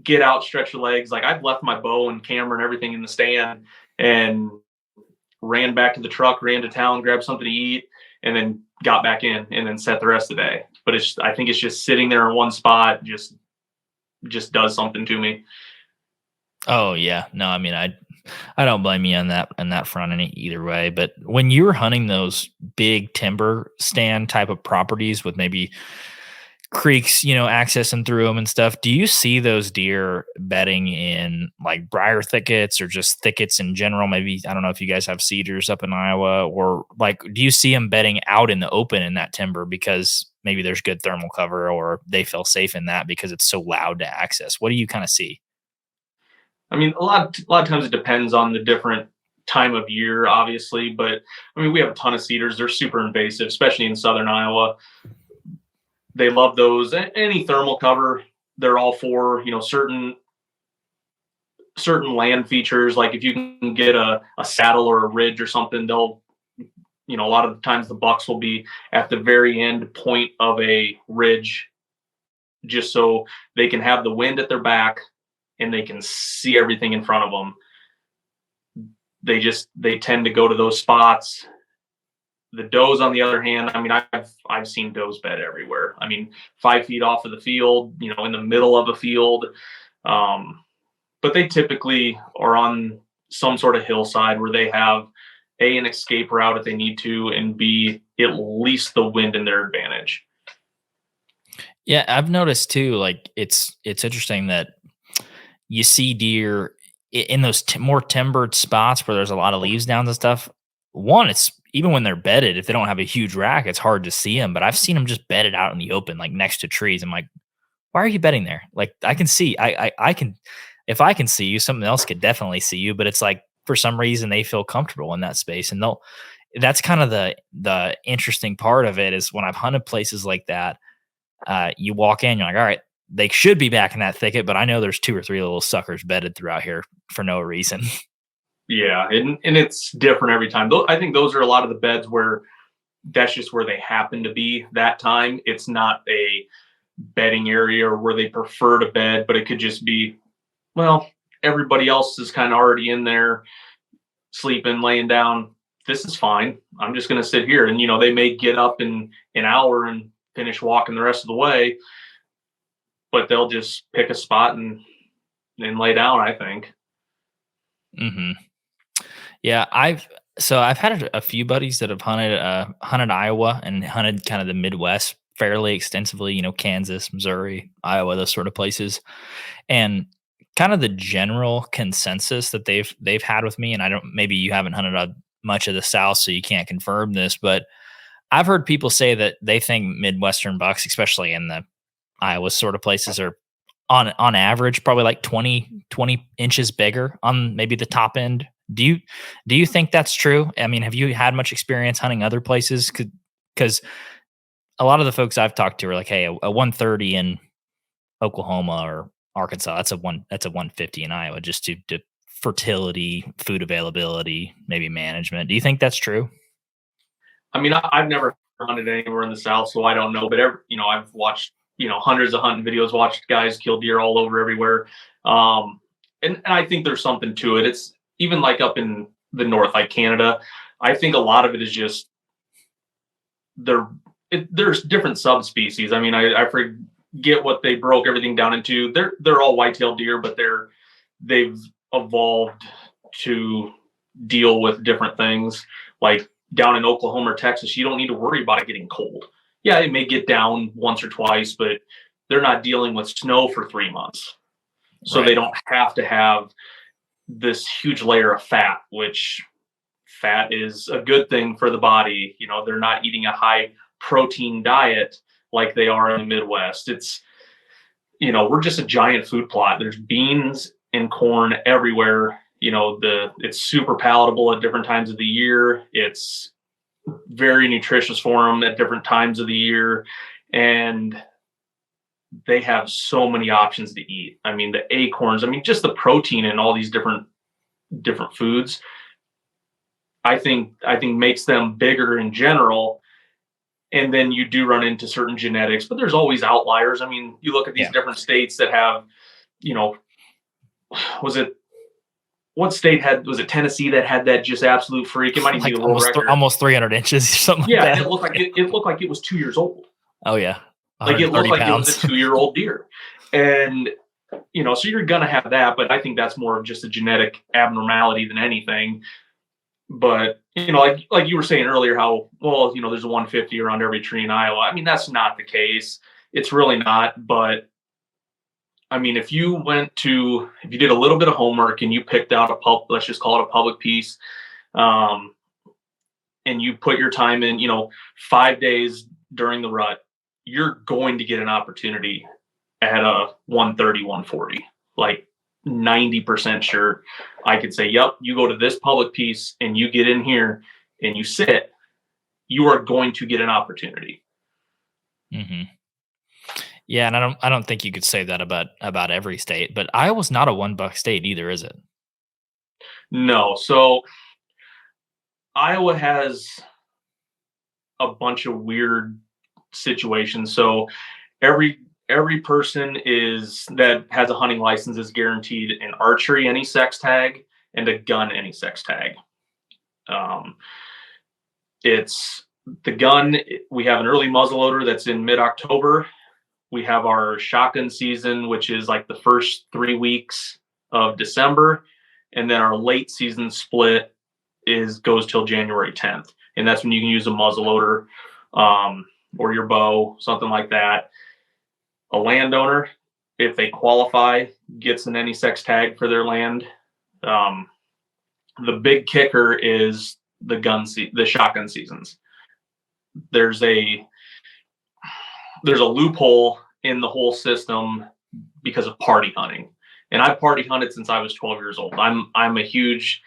get out, stretch your legs. Like I've left my bow and camera and everything in the stand and ran back to the truck, ran to town, grabbed something to eat, and then got back in and then set the rest of the day. But I think it's just sitting there in one spot just does something to me. Oh yeah. No, I mean I don't blame you on that front any either way. But when you were hunting those big timber stand type of properties with maybe creeks, accessing through them and stuff, do you see those deer bedding in like briar thickets or just thickets in general? Maybe, I don't know if you guys have cedars up in Iowa, or like, do you see them bedding out in the open in that timber because maybe there's good thermal cover or they feel safe in that because it's so loud to access? What do you kind of see? I mean, a lot of times it depends on the different time of year, obviously, but I mean, we have a ton of cedars. They're super invasive, especially in southern Iowa. They love those. Any thermal cover, they're all for, certain land features. Like if you can get a saddle or a ridge or something, they'll, a lot of the times the bucks will be at the very end point of a ridge, just so they can have the wind at their back and they can see everything in front of them. They tend to go to those spots. The does, on the other hand, I mean, I've seen does bed everywhere. I mean, 5 feet off of the field, in the middle of a field. But they typically are on some sort of hillside where they have an escape route if they need to, and B, at least the wind in their advantage. Yeah, I've noticed too, like it's interesting that you see deer in those more timbered spots where there's a lot of leaves down and stuff. One, it's even when they're bedded, if they don't have a huge rack, it's hard to see them. But I've seen them just bedded out in the open, like next to trees. I'm like, why are you bedding there? Like I can see, I can, if I can see you, something else could definitely see you. But it's like for some reason they feel comfortable in that space, and that's kind of the interesting part of it is when I've hunted places like that. You walk in, you're like, all right, they should be back in that thicket, but I know there's 2 or 3 little suckers bedded throughout here for no reason. Yeah, and it's different every time. I think those are a lot of the beds where that's just where they happen to be that time. It's not a bedding area or where they prefer to bed, but it could just be, well, everybody else is kind of already in there sleeping, laying down. This is fine. I'm just going to sit here. And, they may get up in an hour and finish walking the rest of the way, but they'll just pick a spot and and lay down, I think. Hmm. Yeah, I've had a few buddies that have hunted Iowa and hunted kind of the Midwest fairly extensively. Kansas, Missouri, Iowa, those sort of places, and kind of the general consensus that they've had with me. And I don't, maybe you haven't hunted much of the South, so you can't confirm this, but I've heard people say that they think Midwestern bucks, especially in the Iowa sort of places, are on average probably like 20 inches bigger on maybe the top end. Do you think that's true? I mean, have you had much experience hunting other places? Because a lot of the folks I've talked to are like, hey, a 130 in Oklahoma or Arkansas, that's a 150 in Iowa, just to fertility, food availability, maybe management. Do you think that's true? I mean, I've never hunted anywhere in the South, so I don't know. But I've watched hundreds of hunting videos, watched guys kill deer all over everywhere, and I think there's something to it. It's even like up in the north, like Canada. I think a lot of it is just there's different subspecies. I mean, I forget what they broke everything down into. They're all whitetail deer, but they've evolved to deal with different things. Like down in Oklahoma or Texas, you don't need to worry about it getting cold. Yeah, it may get down once or twice, but they're not dealing with snow for 3 months. So Right. they don't have to have this huge layer of fat, which fat is a good thing for the body. They're not eating a high protein diet like they are in the Midwest. We're just a giant food plot. There's beans and corn everywhere. It's super palatable at different times of the year. It's very nutritious for them at different times of the year. And they have so many options to eat. I mean, the acorns, just the protein in all these different foods, I think makes them bigger in general. And then you do run into certain genetics, but there's always outliers. I mean, you look at these different states that have, what state was it Tennessee that had that just absolute freak? It might even be the world record. Almost 300 inches or something. Yeah, like that. It looked like it was 2 years old. Oh yeah, Like it looked like pounds. It was a 2-year-old deer, and so you're gonna have that. But I think that's more of just a genetic abnormality than anything. But like you were saying earlier, how there's a 150 around every tree in Iowa. I mean, that's not the case. It's really not. But I mean, if you did a little bit of homework and you picked out let's just call it a public piece, and you put your time in, 5 days during the rut, you're going to get an opportunity at a 130, 140. Like 90% sure. I could say, yep, you go to this public piece and you get in here and you sit, you are going to get an opportunity. Mm-hmm. Yeah, and I don't think you could say that about every state, but Iowa's not a one buck state either, is it? No. So Iowa has a bunch of weird situations. So every person that has a hunting license is guaranteed an archery any sex tag and a gun any sex tag. It's the gun. We have an early muzzleloader that's in mid-October. We have our shotgun season, which is like the first 3 weeks of December. And then our late season split goes till January 10th. And that's when you can use a muzzleloader or your bow, something like that. A landowner, if they qualify, gets an any sex tag for their land. The big kicker is the shotgun seasons. There's a loophole in the whole system because of party hunting, and I've party hunted since I was 12 years old. I'm a huge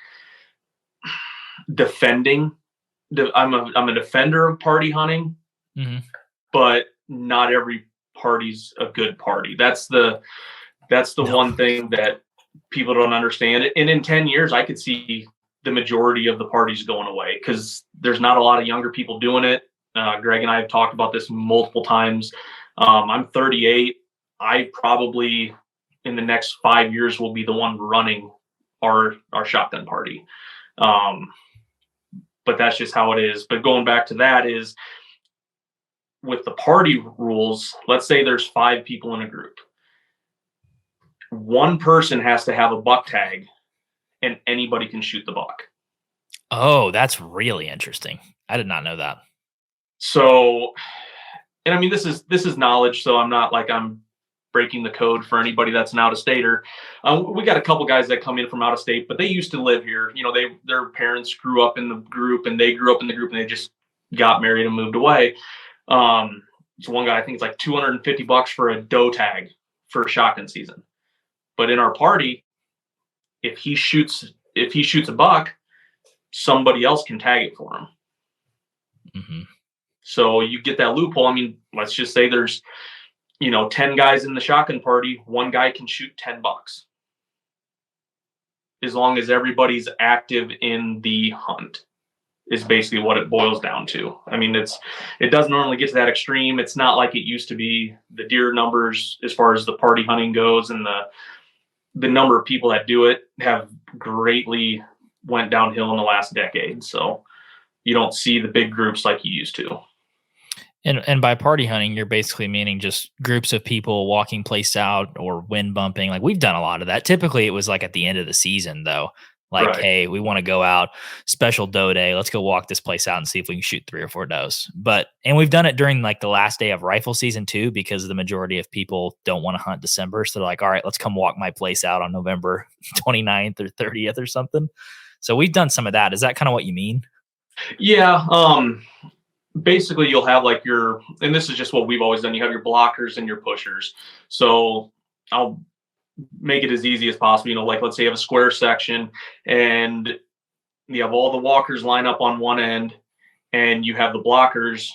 I'm a defender of party hunting, mm-hmm. but not every party's a good party. That's the one thing that people don't understand. And in 10 years, I could see the majority of the parties going away because there's not a lot of younger people doing it. Greg and I have talked about this multiple times. I'm 38. I probably in the next 5 years will be the one running our shotgun party. But that's just how it is. But going back to that is with the party rules, let's say there's 5 people in a group. one person has to have a buck tag and anybody can shoot the buck. Oh, that's really interesting. I did not know that. So, and I mean, this is knowledge. So I'm not like I'm breaking the code for anybody that's an out-of-stater. We got a couple guys that come in from out of state, but they used to live here. You know, their parents grew up in the group, and they grew up in the group, and they just got married and moved away. So one guy, I think it's like $250 for a doe tag for shotgun season. But in our party, if he shoots a buck, somebody else can tag it for him. Mm-hmm. So you get that loophole. I mean, let's just say there's 10 guys in the shotgun party, one guy can shoot 10 bucks. As long as everybody's active in the hunt is basically what it boils down to. I mean, it doesn't normally get to that extreme. It's not like it used to be. The deer numbers as far as the party hunting goes and the number of people that do it have greatly went downhill in the last decade. So you don't see the big groups like you used to. And by party hunting, you're basically meaning just groups of people walking place out or wind bumping. Like we've done a lot of that. Typically it was like at the end of the season though. Like, Right. Hey, we want to go out, special doe day. Let's go walk this place out and see if we can shoot 3 or 4 does. And we've done it during like the last day of rifle season too, because the majority of people don't want to hunt December. So they're like, all right, let's come walk my place out on November 29th or 30th or something. So we've done some of that. Is that kind of what you mean? Yeah. Basically you'll have like and this is just what we've always done. You have your blockers and your pushers. So I'll make it as easy as possible. Like let's say you have a square section and you have all the walkers line up on one end and you have the blockers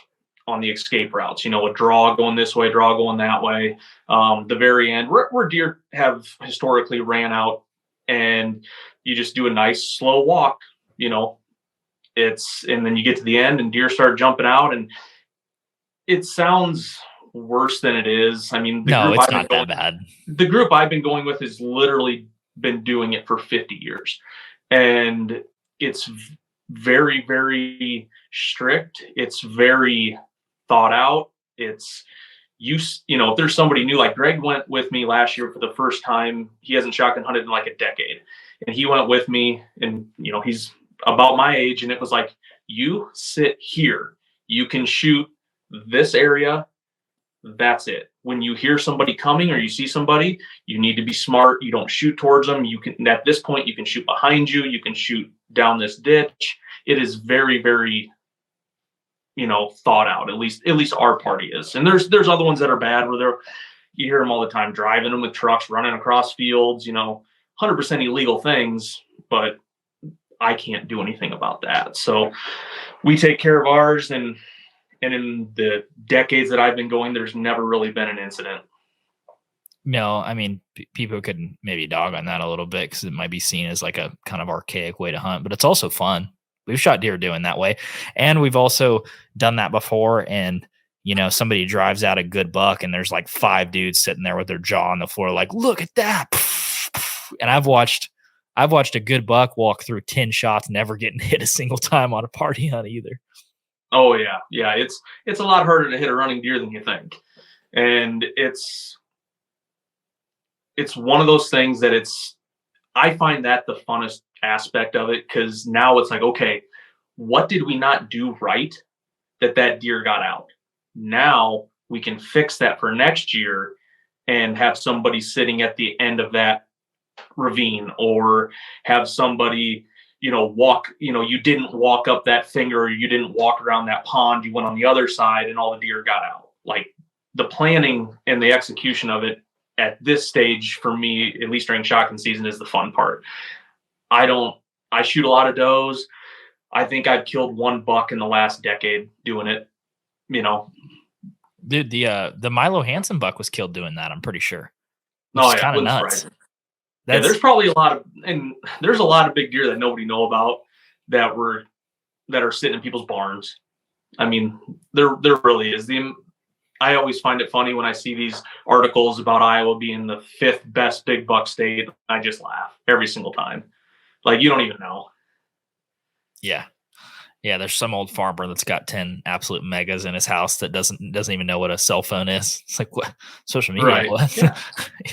on the escape routes, a draw going this way, draw going that way. The very end where deer have historically ran out, and you just do a nice slow walk, and then you get to the end and deer start jumping out, and it sounds worse than it is. I mean, it's not that bad. The group I've been going with has literally been doing it for 50 years, and it's very, very strict. It's very thought out. It's if there's somebody new, like Greg went with me last year for the first time. He hasn't shotgun hunted in like a decade, and he went with me, and he's about my age, and it was like, you sit here, you can shoot this area, that's it. When you hear somebody coming or you see somebody, you need to be smart. You don't shoot towards them. You can, at this point, you can shoot behind you, you can shoot down this ditch. It is very, very thought out. At least our party is. And there's other ones that are bad where you hear them all the time, driving them with trucks, running across fields, 100% illegal things, but I can't do anything about that. So we take care of ours, and in the decades that I've been going, there's never really been an incident. No, I mean, people could maybe dog on that a little bit because it might be seen as like a kind of archaic way to hunt, but it's also fun. We've shot deer doing that way. And we've also done that before. And, somebody drives out a good buck and there's like 5 dudes sitting there with their jaw on the floor, like, look at that. And I've watched a good buck walk through 10 shots, never getting hit a single time on a party hunt either. Oh yeah. Yeah. It's a lot harder to hit a running deer than you think. And it's one of those things that I find that the funnest aspect of it. 'Cause now it's like, okay, what did we not do right that deer got out? Now we can fix that for next year and have somebody sitting at the end of that ravine, or have somebody walk, you didn't walk up that finger, or you didn't walk around that pond, you went on the other side and all the deer got out. Like the planning and the execution of it at this stage for me, at least during shotgun season, is the fun part. I shoot a lot of does. I think I've killed 1 buck in the last decade doing it. Dude, the Milo Hansen buck was killed doing that, I'm pretty sure. No, kind of nuts. Right. Yeah, there's probably there's a lot of big deer that nobody know about that are sitting in people's barns. I mean, there really is. I always find it funny when I see these articles about Iowa being the 5th best big buck state. I just laugh every single time. Like, you don't even know. Yeah. Yeah, there's some old farmer that's got 10 absolute megas in his house that doesn't even know what a cell phone is. It's like, what? Social media? Right. What? Yeah.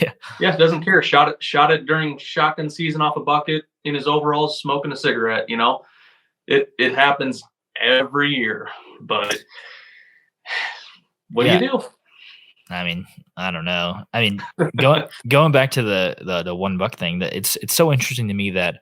Yeah. Yeah. Doesn't care. Shot it during shotgun season off a bucket in his overalls, smoking a cigarette. It happens every year. But what do Yeah. you do? I mean, I don't know. I mean, going back to the $1 thing, that it's so interesting to me that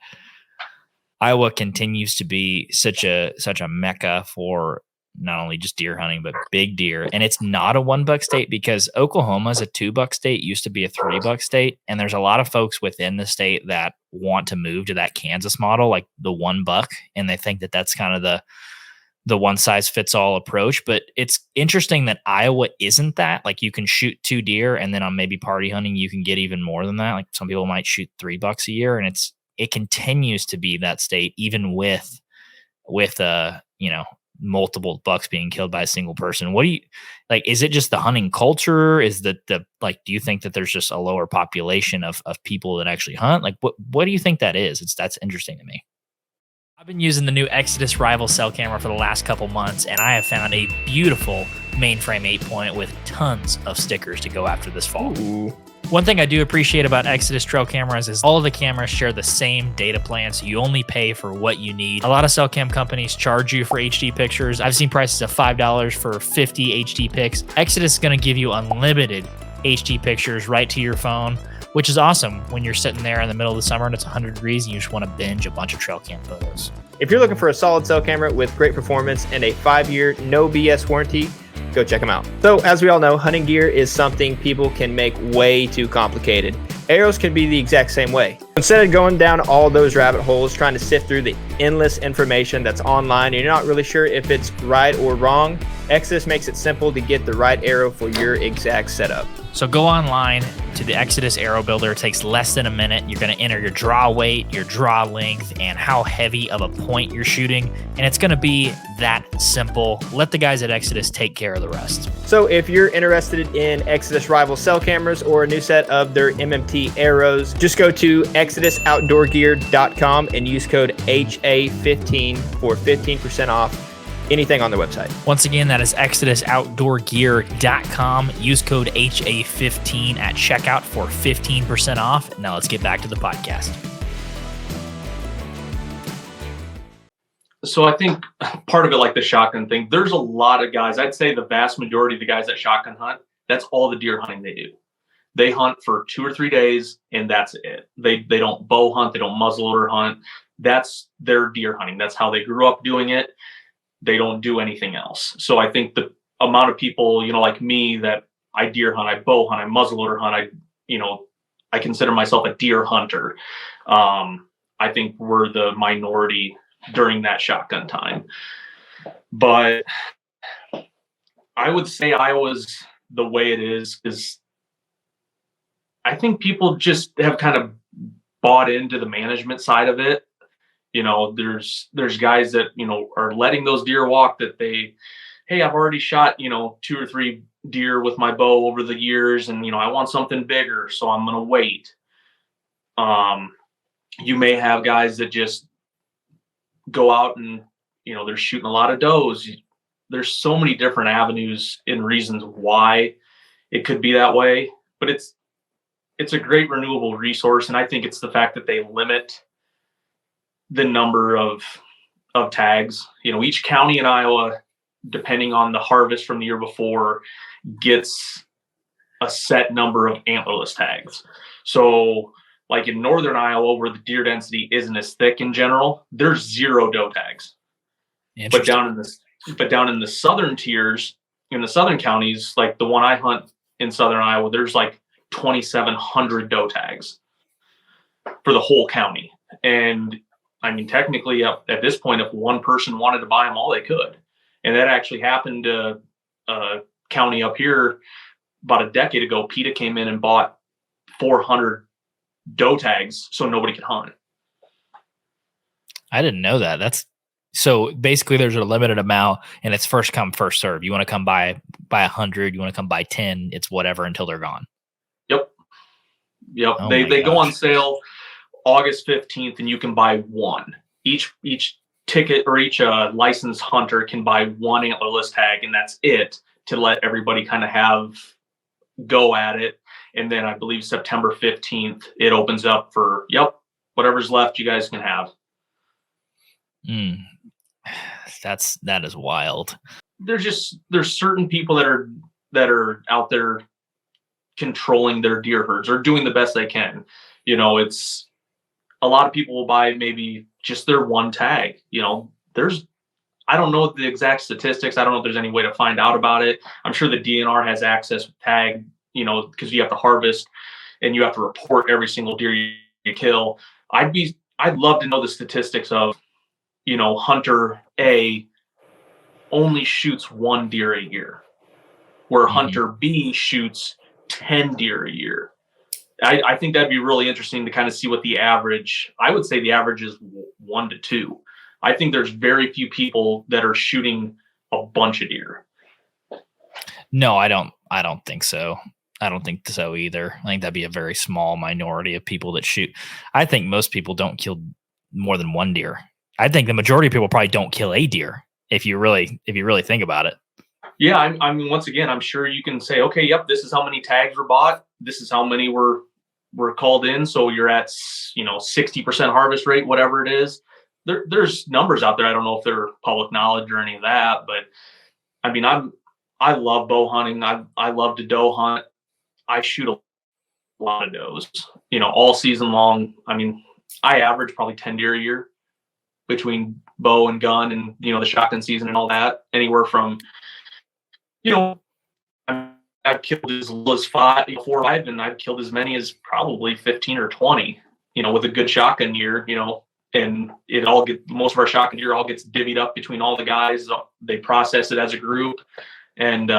Iowa continues to be such a mecca for not only just deer hunting but big deer, and it's not a $1 state because Oklahoma is a $2 state, used to be a $3 state, and there's a lot of folks within the state that want to move to that Kansas model, like the $1, and they think that that's kind of the one size fits all approach. But it's interesting that Iowa isn't that. Like, you can shoot 2 deer, and then on maybe party hunting you can get even more than that. Like, some people might shoot $3 a year, and it continues to be that state, even with multiple bucks being killed by a single person. What do you like? Is it just the hunting culture? Is that do you think that there's just a lower population of people that actually hunt? Like, what do you think that is? That's interesting to me. I've been using the new Exodus Rival cell camera for the last couple months, and I have found a beautiful mainframe 8-point with tons of stickers to go after this fall. Ooh. One thing I do appreciate about Exodus trail cameras is all of the cameras share the same data plan, so you only pay for what you need. A lot of cell cam companies charge you for HD pictures. I've seen prices of $5 for 50 HD pics. Exodus is going to give you unlimited HD pictures right to your phone, which is awesome when you're sitting there in the middle of the summer and it's 100 degrees and you just want to binge a bunch of trail cam photos. If you're looking for a solid cell camera with great performance and a 5-year no BS warranty, go check them out. So, as we all know, hunting gear is something people can make way too complicated. Arrows can be the exact same way. Instead of going down all those rabbit holes trying to sift through the endless information that's online and you're not really sure if it's right or wrong, Exodus makes it simple to get the right arrow for your exact setup. So go online to the Exodus Arrow Builder. It takes less than a minute. You're going to enter your draw weight, your draw length, and how heavy of a point you're shooting. And it's going to be that simple. Let the guys at Exodus take care of the rest. So if you're interested in Exodus Rival cell cameras or a new set of their MMT arrows, just go to exodusoutdoorgear.com and use code HA15 for 15% off anything on their website. Once again, that is exodusoutdoorgear.com. Use code HA15 at checkout for 15% off. Now let's get back to the podcast. So I think part of it, like the shotgun thing, there's a lot of guys, I'd say the vast majority of the guys that shotgun hunt, that's all the deer hunting they do. They hunt for 2 or 3 days and that's it. They don't bow hunt. They don't muzzleloader hunt. That's their deer hunting. That's how they grew up doing it. They don't do anything else. So I think the amount of people, like me, that I deer hunt, I bow hunt, I muzzleloader hunt, I consider myself a deer hunter. I think we're the minority during that shotgun time. But I would say Iowa's the way it is I think people just have kind of bought into the management side of it. There's guys that, are letting those deer walk that hey, I've already shot, 2 or 3 deer with my bow over the years. And, I want something bigger, so I'm going to wait. You may have guys that just go out and, they're shooting a lot of does. There's so many different avenues and reasons why it could be that way, but it's a great renewable resource. And I think it's the fact that they limit the number of tags. Each county in Iowa, depending on the harvest from the year before, gets a set number of antlerless tags. So like in northern Iowa, where the deer density isn't as thick in general, there's 0 doe tags. But down in the southern tiers, in the southern counties, like the one I hunt in southern Iowa, there's like 2,700 doe tags for the whole county. And I mean, technically at this point, if one person wanted to buy them all, they could. And that actually happened to a county up here about a decade ago. PETA came in and bought 400 doe tags so nobody could hunt. I didn't know that. So basically there's a limited amount and it's first come, first serve. You want to come buy 100, you want to come buy 10, it's whatever until they're gone. Yep. They go on sale August 15th and you can buy one. Each ticket or each licensed hunter can buy one antlerless tag, and that's it, to let everybody kind of have go at it. And then I believe September 15th, it opens up for, whatever's left, you guys can have. That is wild. There's certain people that are out there controlling their deer herds or doing the best they can. It's a lot of people will buy maybe just their one tag. I don't know the exact statistics. I don't know if there's any way to find out about it. I'm sure the DNR has access with tag, because you have to harvest and you have to report every single deer you kill. I'd love to know the statistics of, hunter A only shoots one deer a year, where hunter B shoots 10 deer a year. I think that'd be really interesting to kind of see what the average, I would say the average is 1 to 2. I think there's very few people that are shooting a bunch of deer. No, I don't think so. I don't think so either. I think that'd be a very small minority of people that shoot. I think most people don't kill more than one deer. I think the majority of people probably don't kill a deer if you really think about it. Yeah, I mean, once again, I'm sure you can say, okay, yep, this is how many tags were bought. This is how many were called in. So you're at 60% harvest rate, whatever it is. There's numbers out there. I don't know if they're public knowledge or any of that, but I mean, I love bow hunting. I love to doe hunt. I shoot a lot of does, all season long. I mean, I average probably 10 deer a year between bow and gun and, the shotgun season and all that. Anywhere from, I've killed as little as 4 or 5, and I've killed as many as probably 15 or 20, with a good shotgun year, and most of our shotgun deer all gets divvied up between all the guys. They process it as a group, and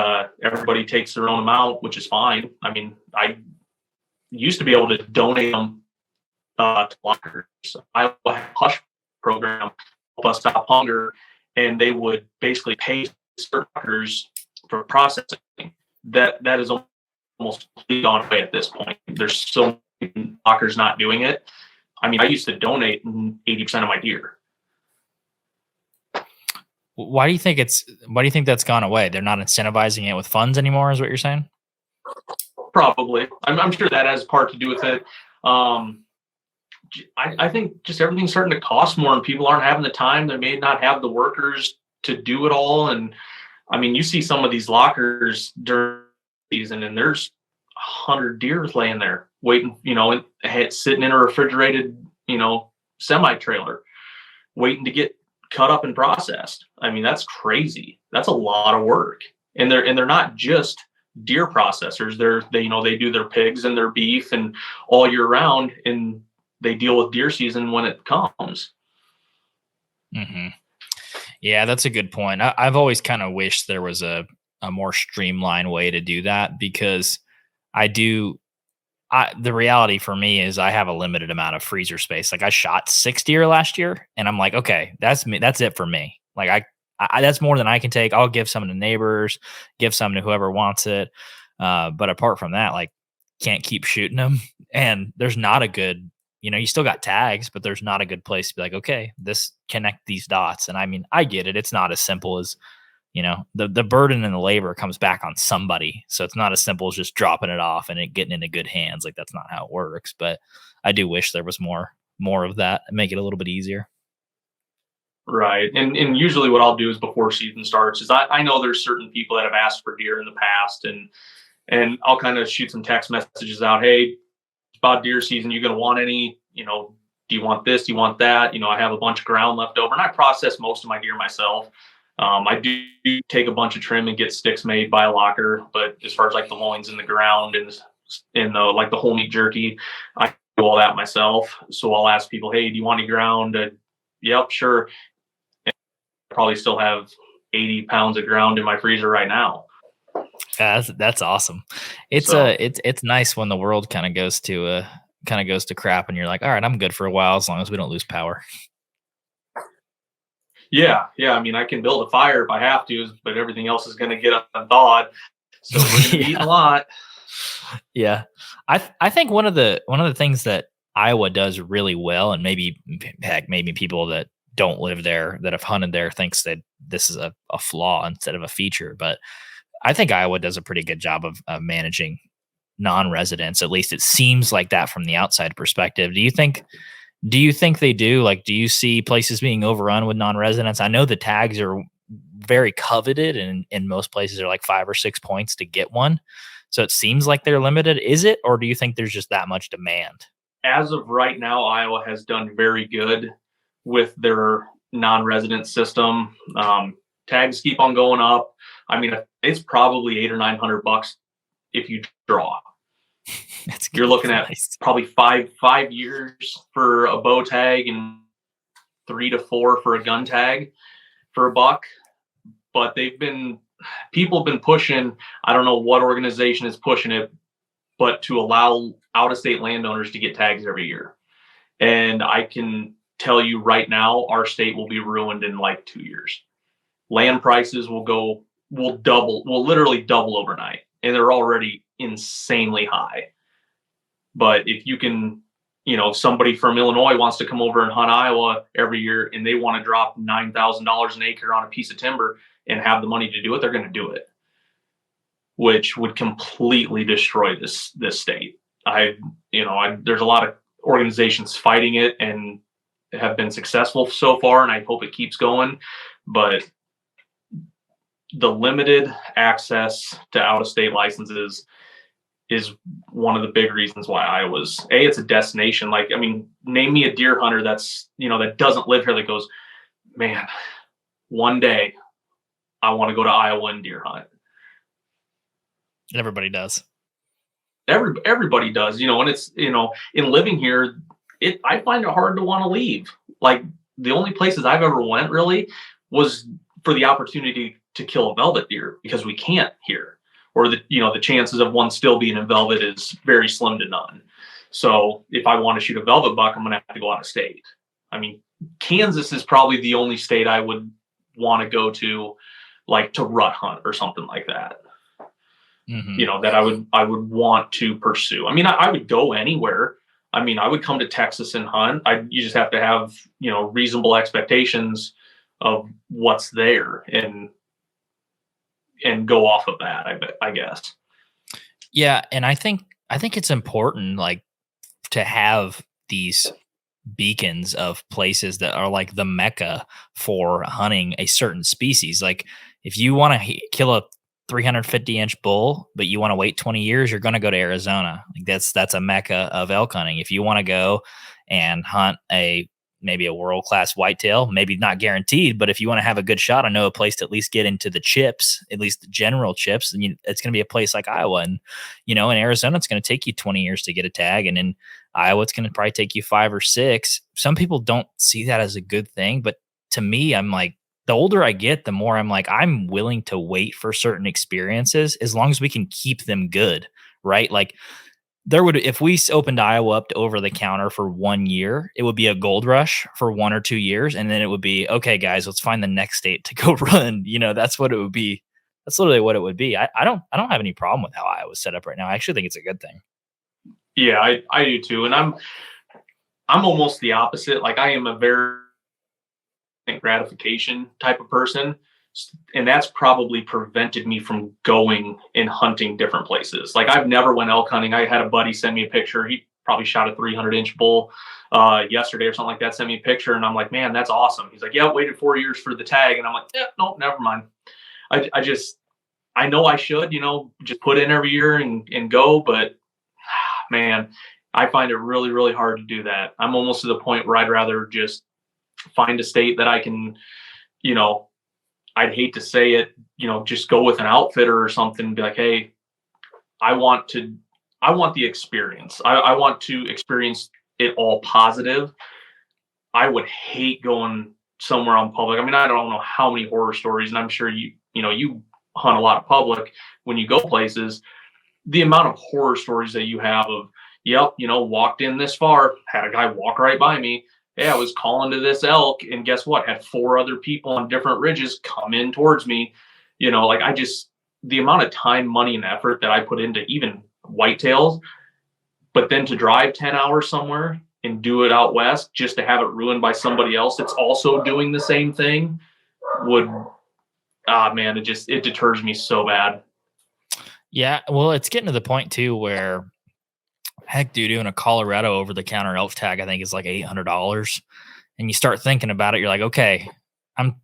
everybody takes their own amount, which is fine. I mean, I used to be able to donate them to lockers. I had a hush program, help us stop hunger, and they would basically pay lockers for processing. That is almost completely gone away at this point. There's so many lockers not doing it. I mean, I used to donate 80% of my deer. Why do you think that's gone away? They're not incentivizing it with funds anymore, is what you're saying? Probably. I'm sure that has part to do with it. I think just everything's starting to cost more, and people aren't having the time. They may not have the workers to do it all. And I mean, you see some of these lockers during the season, and there's 100 deer laying there waiting, sitting in a refrigerated, semi-trailer, waiting to get cut up and processed. I mean, that's crazy. That's a lot of work. And they're not just deer processors. They do their pigs and their beef and all year round, and they deal with deer season when it comes. Mm-hmm. Yeah, that's a good point. I've always kind of wished there was a more streamlined way to do that, because the reality for me is I have a limited amount of freezer space. Like, I shot 6 deer last year, and I'm like, okay, that's me. That's it for me. Like, I that's more than I can take. I'll give some to neighbors, give some to whoever wants it. But apart from that, like, can't keep shooting them. And there's not a good, you still got tags, but there's not a good place to be like, okay, connect these dots. And I mean, I get it. It's not as simple as, the burden and the labor comes back on somebody. So it's not as simple as just dropping it off and it getting into good hands. Like, that's not how it works. But I do wish there was more of that and make it a little bit easier. Right. And usually what I'll do is before season starts is I know there's certain people that have asked for deer in the past, and I'll kind of shoot some text messages out. Hey, it's about deer season. You going to want any, do you want this? Do you want that? I have a bunch of ground left over, and I process most of my deer myself. I do take a bunch of trim and get sticks made by a locker, but as far as like the loins in the ground and the whole meat jerky, I do all that myself. So I'll ask people, hey, do you want any ground? Yep, sure. And I probably still have 80 pounds of ground in my freezer right now. That's awesome. It's nice when the world kind of goes to crap, and you're like, all right, I'm good for a while as long as we don't lose power. Yeah. I mean, I can build a fire if I have to, but everything else is going to get unthawed. So we're going to be eating a lot. Yeah, I think one of the things that Iowa does really well, and maybe people that don't live there that have hunted there thinks that this is a flaw instead of a feature. But I think Iowa does a pretty good job of managing non-residents. At least it seems like that from the outside perspective. Do you think they do? Like, do you see places being overrun with non-residents? I know the tags are very coveted, and in most places are like 5 or 6 points to get one. So it seems like they're limited. Is it, or do you think there's just that much demand? As of right now, Iowa has done very good with their non-resident system. Tags keep on going up. I mean, it's probably $800 or $900 if you draw. You're looking at probably five years for a bow tag and 3 to 4 for a gun tag for a buck. But people have been pushing, I don't know what organization is pushing it, but to allow out-of-state landowners to get tags every year. And I can tell you right now, our state will be ruined in like 2 years. Land prices will literally double overnight. And they're already insanely high. But if you can, somebody from Illinois wants to come over and hunt Iowa every year and they want to drop $9,000 an acre on a piece of timber and have the money to do it, they're going to do it, which would completely destroy this state. There's a lot of organizations fighting it and have been successful so far, and I hope it keeps going. But the limited access to out-of-state licenses is one of the big reasons why it's a destination. Like, I mean, name me a deer hunter that's, that doesn't live here that goes, man, one day I want to go to Iowa and deer hunt. Everybody does. Everybody does, and it's, in living here, I find it hard to want to leave. Like, the only places I've ever went really was for the opportunity to kill a velvet deer, because we can't here, or the chances of one still being in velvet is very slim to none. So if I want to shoot a velvet buck, I'm going to have to go out of state. I mean, Kansas is probably the only state I would want to go to, like to rut hunt or something like that. Mm-hmm. That I would want to pursue. I mean, I would go anywhere. I mean, I would come to Texas and hunt. You just have to have, reasonable expectations of what's there and go off of that, I guess. Yeah. And I think it's important, like, to have these beacons of places that are like the Mecca for hunting a certain species. Like, if you want to kill a 350-inch bull, but you want to wait 20 years, you're going to go to Arizona. Like, that's a Mecca of elk hunting. If you want to go and hunt maybe a world-class whitetail, maybe not guaranteed, but if you want to have a good shot, I know a place to at least get into the chips, at least the general chips, and it's going to be a place like Iowa. And, in Arizona, it's going to take you 20 years to get a tag. And in Iowa, it's going to probably take you 5 or 6. Some people don't see that as a good thing, but to me, I'm like, the older I get, the more I'm like, I'm willing to wait for certain experiences as long as we can keep them good, right? Like, if we opened Iowa up to over the counter for 1 year, it would be a gold rush for 1 or 2 years. And then it would be, okay, guys, let's find the next state to go run. That's what it would be. That's literally what it would be. I don't have any problem with how Iowa's set up right now. I actually think it's a good thing. Yeah, I do too. And I'm almost the opposite. Like, I am a very gratification type of person. And that's probably prevented me from going and hunting different places. Like, I've never went elk hunting. I had a buddy send me a picture. He probably shot a 300-inch bull yesterday or something like that, sent me a picture. And I'm like, man, that's awesome. He's like, yeah, waited 4 years for the tag. And I'm like, yeah, no, never mind. I know I should, just put in every year and go. But man, I find it really, really hard to do that. I'm almost to the point where I'd rather just find a state that I can, I'd hate to say it, just go with an outfitter or something and be like, hey, I want the experience. I want to experience it all positive. I would hate going somewhere on public. I mean, I don't know how many horror stories, and I'm sure you hunt a lot of public when you go places, the amount of horror stories that you have of, yep, walked in this far, had a guy walk right by me. Yeah, I was calling to this elk, and guess what? Had 4 other people on different ridges come in towards me. The amount of time, money, and effort that I put into even whitetails, but then to drive 10 hours somewhere and do it out west just to have it ruined by somebody else that's also doing the same thing would, man, it deters me so bad. Yeah, well, it's getting to the point too where, heck, dude, doing a Colorado over the counter elk tag, I think is like $800. And you start thinking about it, you're like, okay, I'm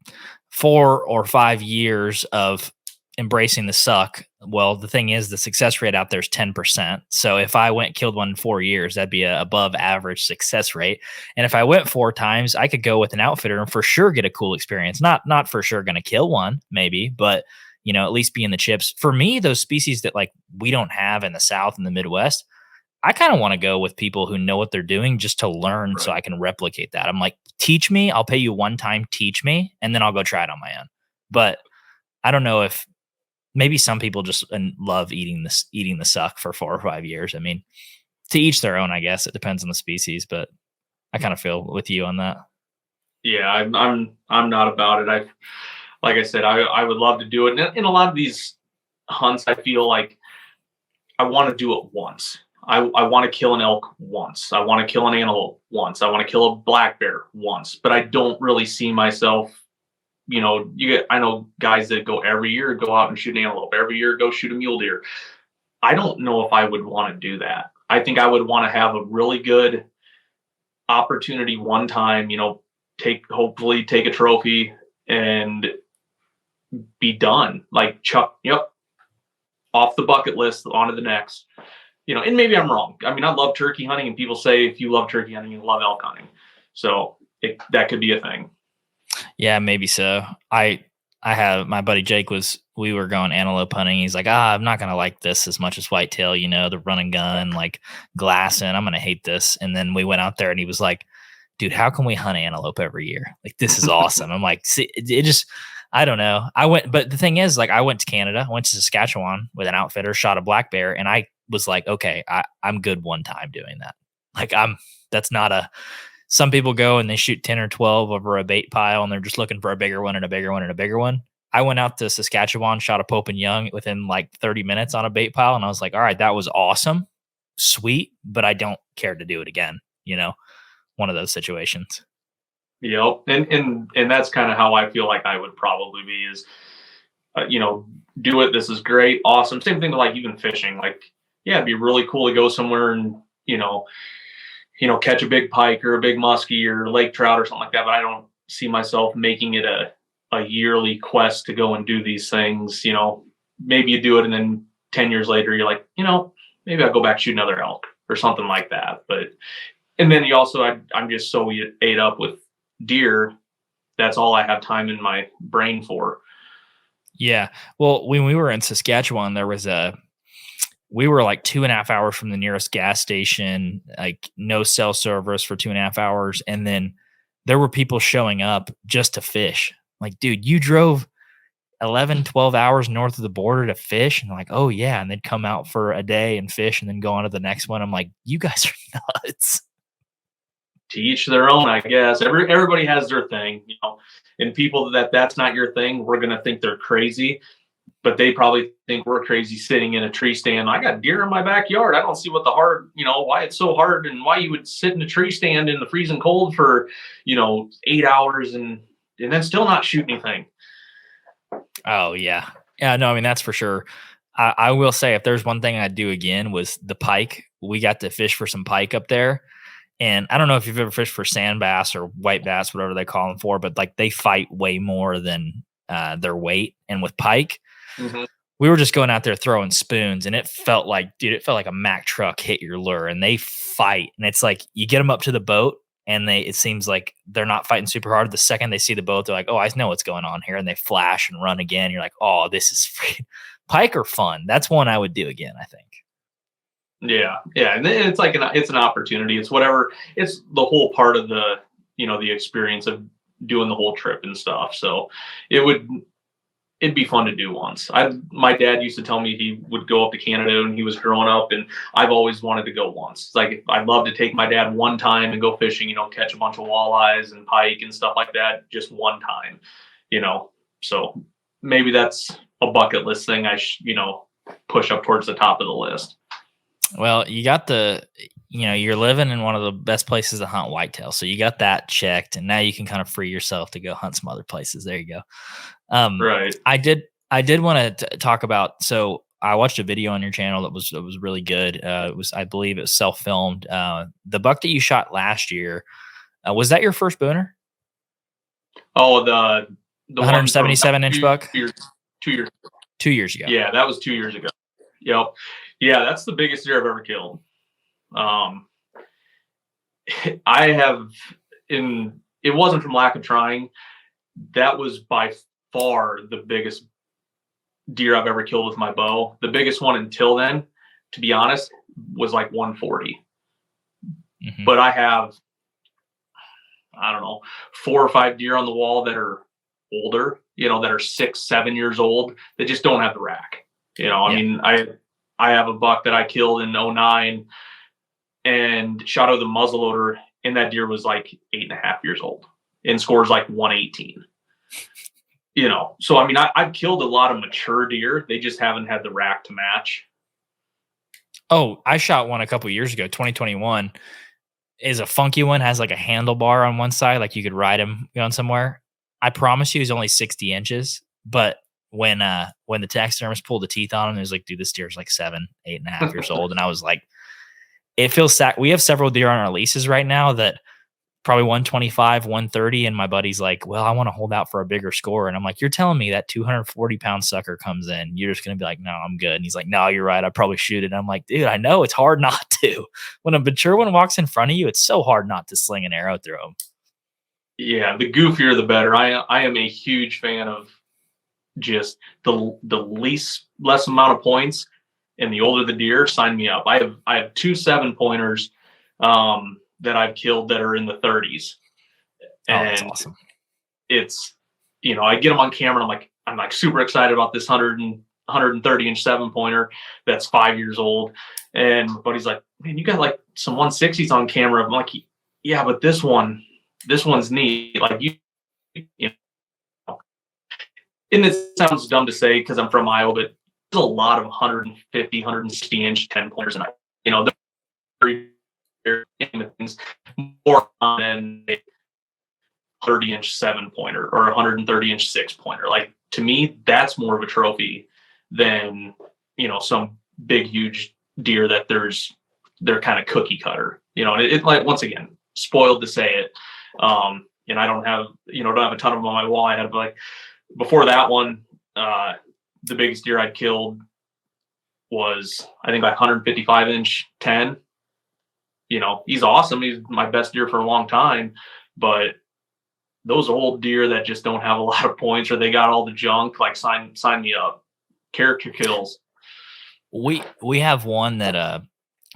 4 or 5 years of embracing the suck. Well, the thing is, the success rate out there is 10%. So if I went killed one in 4 years, that'd be a above average success rate. And if I went 4 times, I could go with an outfitter and for sure get a cool experience. Not for sure going to kill one, maybe, but at least be in the chips. For me, those species that like we don't have in the South and the Midwest, I kind of want to go with people who know what they're doing just to learn so I can replicate that. I'm like, teach me, I'll pay you one time, teach me, and then I'll go try it on my own. But I don't know if maybe some people just love eating the suck for 4 or 5 years. I mean, to each their own, I guess. It depends on the species, but I kind of feel with you on that. Yeah, I'm not about it. Like I said, I would love to do it. And in a lot of these hunts, I feel like I want to do it once. I want to kill an elk once. I want to kill an antelope once. I want to kill a black bear once. But I don't really see myself, I know guys that go every year, go out and shoot an antelope. Every year, go shoot a mule deer. I don't know if I would want to do that. I think I would want to have a really good opportunity one time, hopefully take a trophy and be done. Like chuck, off the bucket list, on to the next. And maybe I'm wrong. I mean, I love turkey hunting, and people say if you love turkey hunting, you love elk hunting. So that could be a thing. Yeah, maybe so. I have my buddy Jake we were going antelope hunting. He's like, I'm not gonna like this as much as whitetail. The run and gun, like glassing. I'm gonna hate this. And then we went out there, and he was like, dude, how can we hunt antelope every year? Like, this is awesome. I'm like, see, it just, I don't know. But the thing is, like, I went to Canada, went to Saskatchewan with an outfitter, shot a black bear, and I was like, okay, I'm good one time doing that. Like, that's not some people go and they shoot 10 or 12 over a bait pile and they're just looking for a bigger one and a bigger one and a bigger one. I went out to Saskatchewan, shot a Pope and Young within like 30 minutes on a bait pile. And I was like, all right, that was awesome. Sweet. But I don't care to do it again. One of those situations. Yep. And that's kind of how I feel like I would probably be is, do it. This is great. Awesome. Same thing with like even fishing. Like, yeah, it'd be really cool to go somewhere and, catch a big pike or a big muskie or lake trout or something like that. But I don't see myself making it a yearly quest to go and do these things. Maybe you do it and then 10 years later, you're like, maybe I'll go back shoot another elk or something like that. And then you also, I'm just so ate up with deer. That's all I have time in my brain for. Yeah. Well, when we were in Saskatchewan, we were like 2.5 hours from the nearest gas station, like no cell service for 2.5 hours. And then there were people showing up just to fish. Like, dude, you drove 11, 12 hours north of the border to fish. And like, oh yeah. And they'd come out for a day and fish and then go on to the next one. I'm like, you guys are nuts. To each their own, I guess. Everybody has their thing, and people that's not your thing, we're going to think they're crazy. But they probably think we're crazy sitting in a tree stand. I got deer in my backyard. I don't see what why it's so hard and why you would sit in a tree stand in the freezing cold for, 8 hours and then still not shoot anything. Oh, yeah. Yeah, no, I mean, that's for sure. I will say if there's one thing I'd do again was the pike. We got to fish for some pike up there. And I don't know if you've ever fished for sand bass or white bass, whatever they call them for, but like they fight way more than their weight. And with pike, we were just going out there throwing spoons, and it felt like a Mack truck hit your lure, and they fight. And it's like you get them up to the boat, and it seems like they're not fighting super hard. The second they see the boat, they're like, "Oh, I know what's going on here," and they flash and run again. You're like, "Oh, this is free." Pike are fun. That's one I would do again, I think. Yeah, and it's like it's an opportunity. It's whatever. It's the whole part of the the experience of doing the whole trip and stuff. So it'd be fun to do once. My dad used to tell me he would go up to Canada when he was growing up, and I've always wanted to go once. It's like I'd love to take my dad one time and go fishing, catch a bunch of walleyes and pike and stuff like that, just one time, So maybe that's a bucket list thing I push up towards the top of the list. Well, you got you're living in one of the best places to hunt whitetail. So you got that checked, and now you can kind of free yourself to go hunt some other places. There you go. Right. I did want to talk about. So I watched a video on your channel that was really good. I believe it was self-filmed. The buck that you shot last year, was that your first booner? Oh, the 177-inch buck? 2 years. 2 years ago. Yeah, that was 2 years ago. Yep. Yeah, that's the biggest deer I've ever killed. I have it wasn't from lack of trying. That was by far the biggest deer I've ever killed with my bow. The biggest one until then, to be honest, was like 140. Mhm. But I have, I don't know, 4 or 5 deer on the wall that are older, that are 6, 7 years old, that just don't have the rack. I mean, I have a buck that I killed in 09 and shot out with a muzzleloader, and that deer was like 8.5 years old and scores like 118. So I mean, I've killed a lot of mature deer. They just haven't had the rack to match. Oh, I shot one a couple years ago, 2021. Is a funky one, has like a handlebar on one side, like you could ride him going somewhere. I promise you, he's only 60 inches. But when the taxidermist pulled the teeth on him, it was like, dude, this deer's like 7, 8.5 years old. And I was like, it feels we have several deer on our leases right now that probably 125, 130. And my buddy's like, well, I want to hold out for a bigger score. And I'm like, you're telling me that 240-pound sucker comes in, you're just going to be like, no, I'm good. And he's like, no, you're right. I'd probably shoot it. And I'm like, dude, I know it's hard not to. When a mature one walks in front of you, it's so hard not to sling an arrow through him. Yeah, the goofier, the better. I am a huge fan of just the less amount of points, and the older the deer, sign me up. I have 2 7-pointers that I've killed that are in the 30s. And that's awesome. It's, I get them on camera, and I'm like super excited about this 130-inch 7-pointer that's 5 years old. And my buddy's like, man, you got like some 160s on camera. I'm like, yeah, but this one's neat. Like and it sounds dumb to say because I'm from Iowa, but there's a lot of 150, 160-inch 10-pointers, and they're very things more than a 30-inch 7-pointer or a 130-inch 6-pointer. Like, to me, that's more of a trophy than some big huge deer that they're kind of cookie cutter. It like, once again, spoiled to say it. And I don't have a ton of them on my wall. I had like before that one, the biggest deer I'd killed was I think like 155-inch 10. He's awesome. He's my best deer for a long time, but those old deer that just don't have a lot of points or they got all the junk, like sign me up. Character kills. We have one that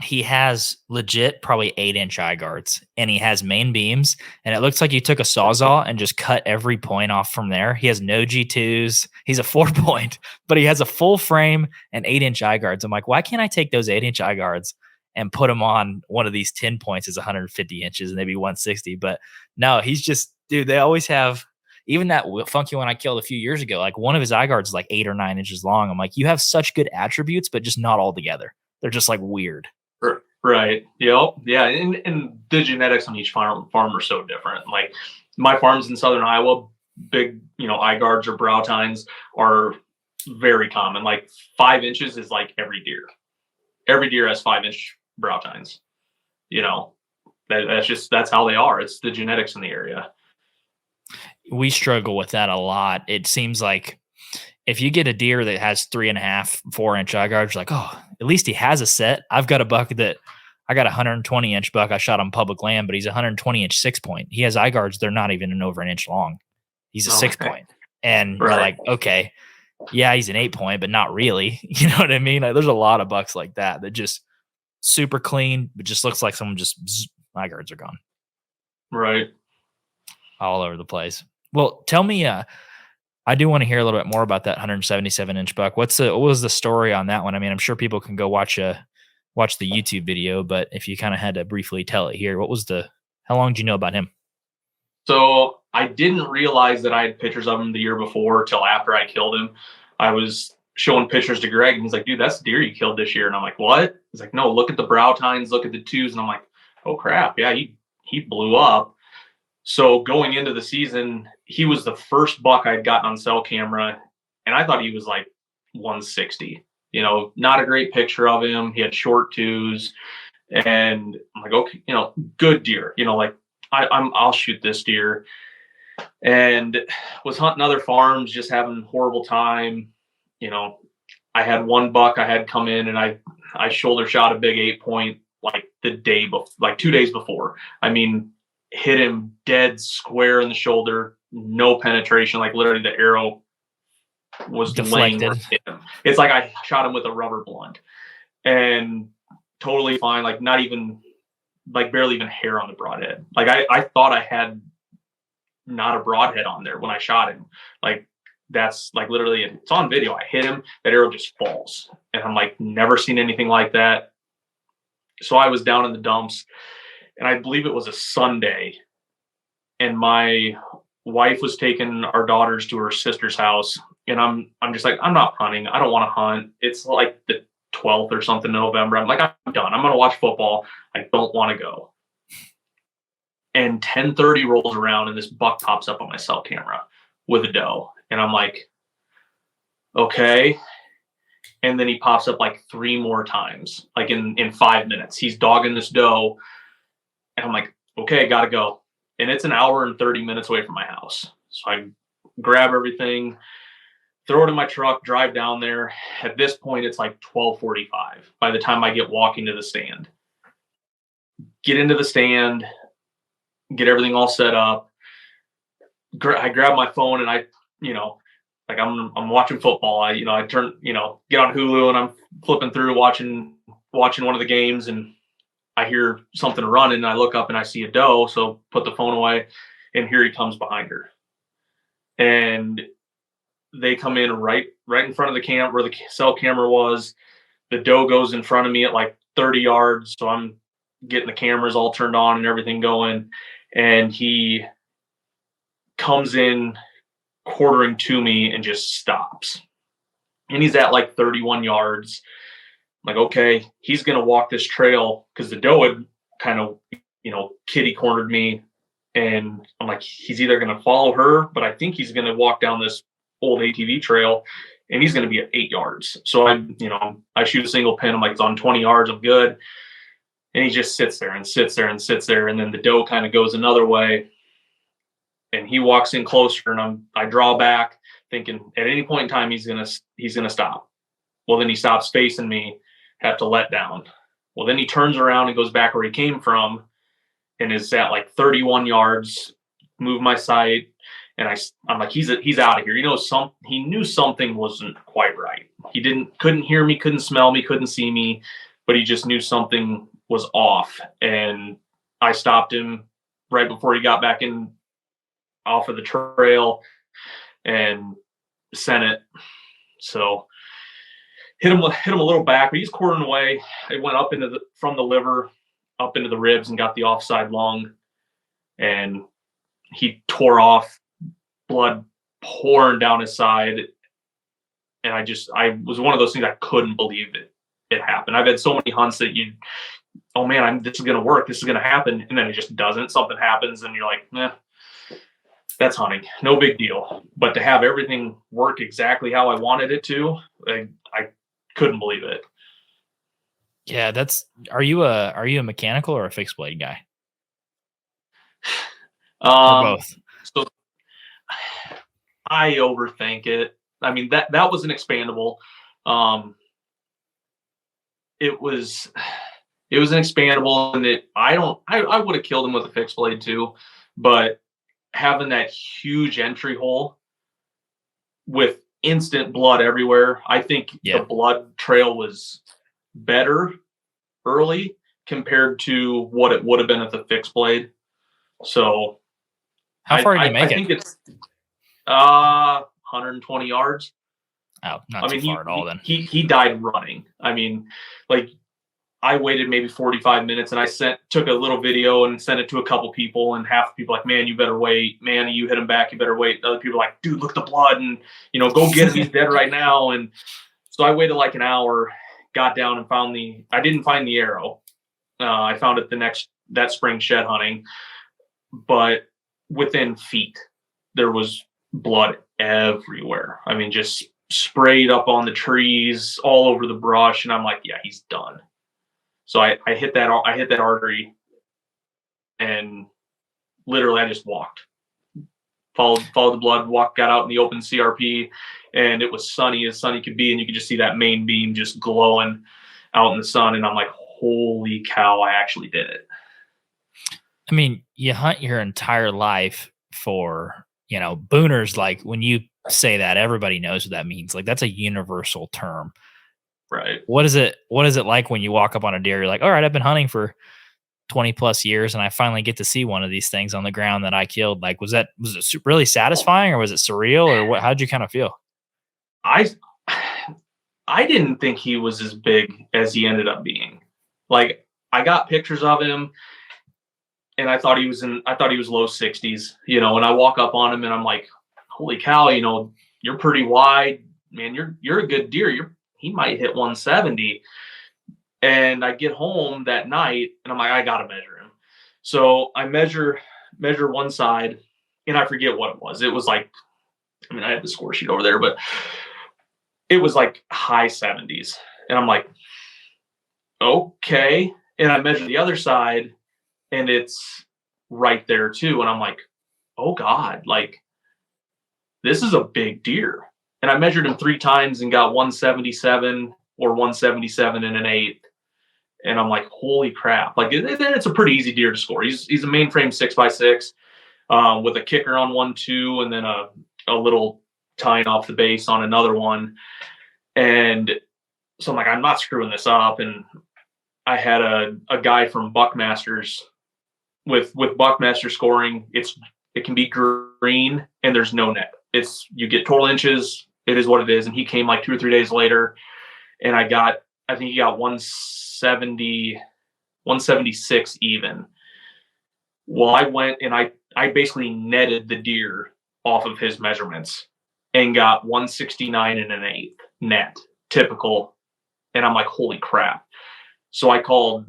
he has legit probably 8-inch eye guards, and he has main beams, and it looks like you took a sawzall and just cut every point off from there. He has no G2s. He's a 4-point, but he has a full frame and 8-inch eye guards. I'm like, why can't I take those 8-inch eye guards and put them on one of these 10 points is 150 inches and maybe 160? But no, he's just, dude, they always have, even that funky one I killed a few years ago, like one of his eye guards is like 8 or 9 inches long. I'm like, you have such good attributes, but just not all together. They're just like weird. Right. Yep. Yeah. And the genetics on each farm are so different. Like my farms in Southern Iowa, big, eye guards or brow tines are very common. Like 5 inches is like every deer. Every deer has 5-inch brow tines. That's how they are. It's the genetics in the area. We struggle with that a lot. It seems like if you get a deer that has 3.5, 4-inch eye guards, you're like, oh, at least he has a set. I've got a buck that I got a 120-inch buck I shot on public land, but he's a 120-inch 6-point. He has eye guards. They're not even over an inch long. He's a 6-point. And you're like, okay, yeah, he's an 8-point, but not really. You know what I mean? Like, there's a lot of bucks like that just super clean, but just looks like someone eye guards are gone. Right. All over the place. Well, tell me, I do want to hear a little bit more about that 177-inch buck. What was the story on that one? I mean, I'm sure people can go watch the YouTube video, but if you kind of had to briefly tell it here, how long did you know about him? So I didn't realize that I had pictures of him the year before till after I killed him. I was showing pictures to Greg, and he's like, dude, that's the deer you killed this year. And I'm like, what? He's like, no, look at the brow tines, look at the twos. And I'm like, oh crap, yeah, he blew up. So going into the season, he was the first buck I'd gotten on cell camera, and I thought he was like 160. You know, not a great picture of him. He had short twos, and I'm like, okay, you know, good deer. You know, like I'll shoot this deer. And was hunting other farms, just having a horrible time. You know, I had one buck I had come in, and I shoulder shot a big 8-point like the day before, like 2 days before. I mean, hit him dead square in the shoulder, no penetration, like literally the arrow was deflected. It's like I shot him with a rubber blunt, and totally fine, like not even, like barely even hair on the broadhead. Like I thought I had not a broadhead on there when I shot him. Like that's like literally, it's on video. I hit him, that arrow just falls, and I'm like, never seen anything like that. So I was down in the dumps, and I believe it was a Sunday, and my wife was taking our daughters to her sister's house, and I'm just like, I'm not hunting. I don't want to hunt. It's like the 12th or something in November. I'm like, I'm done. I'm going to watch football. I don't want to go. And 10:30 rolls around, and this buck pops up on my cell camera with a doe. And I'm like, okay. And then he pops up like 3 more times, like in 5 minutes. He's dogging this doe. And I'm like, okay, gotta go. And it's an hour and 30 minutes away from my house. So I grab everything, throw it in my truck, drive down there. At this point, it's like 12:45 by the time I get walking to the stand. Get into the stand, get everything all set up. I grab my phone, and I, you know, like I'm watching football. I turn, get on Hulu, and I'm flipping through watching one of the games, and I hear something running, and I look up and I see a doe. So put the phone away, and here he comes behind her. And they come in right in front of the camp where the cell camera was. The doe goes in front of me at like 30 yards. So I'm getting the cameras all turned on and everything going. And he comes in quartering to me and just stops. And he's at like 31 yards. I'm like, okay, he's going to walk this trail, because the doe had kind of, kitty cornered me. And I'm like, he's either going to follow her, but I think he's going to walk down this old ATV trail, and he's going to be at 8 yards. So I shoot a single pin. I'm like, it's on 20 yards. I'm good. And he just sits there and sits there and sits there. And then the doe kind of goes another way, and he walks in closer, and I draw back thinking at any point in time, he's going to stop. Well, then he stops facing me, have to let down. Well, then he turns around and goes back where he came from, and is at like 31 yards, move my sight. And I'm like, he's out of here. He knew something wasn't quite right. He couldn't hear me, couldn't smell me, couldn't see me, but he just knew something was off. And I stopped him right before he got back in off of the trail and sent it. So hit him a little back, but he's quartering away. It went up from the liver up into the ribs and got the offside lung, and he tore off, blood pouring down his side. And I was one of those things I couldn't believe it happened. I've had so many hunts that oh man, this is going to work. This is going to happen. And then it just doesn't. Something happens and you're like, that's hunting. No big deal. But to have everything work exactly how I wanted it to, I couldn't believe it. Yeah, are you a mechanical or a fixed blade guy? Or both? So I overthink it. I mean, that was an expandable. It was an expandable, and I would have killed him with a fixed blade too, but having that huge entry hole with instant blood everywhere, I think the blood trail was better early compared to what it would have been at the fixed blade. So how far did you make it? I think it's 120 yards. Oh, not too far at all then. He died running. I mean, like, I waited maybe 45 minutes, and I took a little video and sent it to a couple people, and half the people like, man, you better wait. Man, you hit him back, you better wait. Other people are like, dude, look at the blood, and go get him. He's dead right now. And So I waited like an hour, got down and I didn't find the arrow. I found it that spring shed hunting, but within feet, there was blood everywhere. I mean, just sprayed up on the trees, all over the brush. And I'm like, yeah, he's done. So I hit that artery, and literally I just walked, followed the blood, got out in the open CRP, and it was sunny as sunny could be. And you could just see that main beam just glowing out in the sun. And I'm like, holy cow, I actually did it. I mean, you hunt your entire life for, booners. Like when you say that, everybody knows what that means. Like that's a universal term. Right. What is it like when you walk up on a deer? You're like, all right, I've been hunting for 20 plus years and I finally get to see one of these things on the ground that I killed. Like, was it really satisfying, or was it surreal, or what? How'd you kind of feel? I didn't think he was as big as he ended up being. Like, I got pictures of him and I thought he was low 60s, and I walk up on him and I'm like, holy cow, you're pretty wide, man. You're a good deer. He might hit 170. And I get home that night and I'm like, I got to measure him. So I measure one side, and I forget what it was. It was like, I had the score sheet over there, but it was like high 70s. And I'm like, okay. And I measure the other side and it's right there too. And I'm like, oh God, like this is a big deer. And I measured him 3 times and got 177 or 177 and an 8. And I'm like, holy crap. Like it's a pretty easy deer to score. He's a mainframe 6x6 with a kicker on 1-2 and then a little tying off the base on another one. And so I'm like, I'm not screwing this up. And I had a guy from Buckmasters with Buckmaster scoring. It can be green and there's no net. You get total inches. It is what it is. And he came like 2 or 3 days later, and I think he got 176 even. Well, I went and I basically netted the deer off of his measurements and got 169 and an 8 net, typical. And I'm like, holy crap. So I called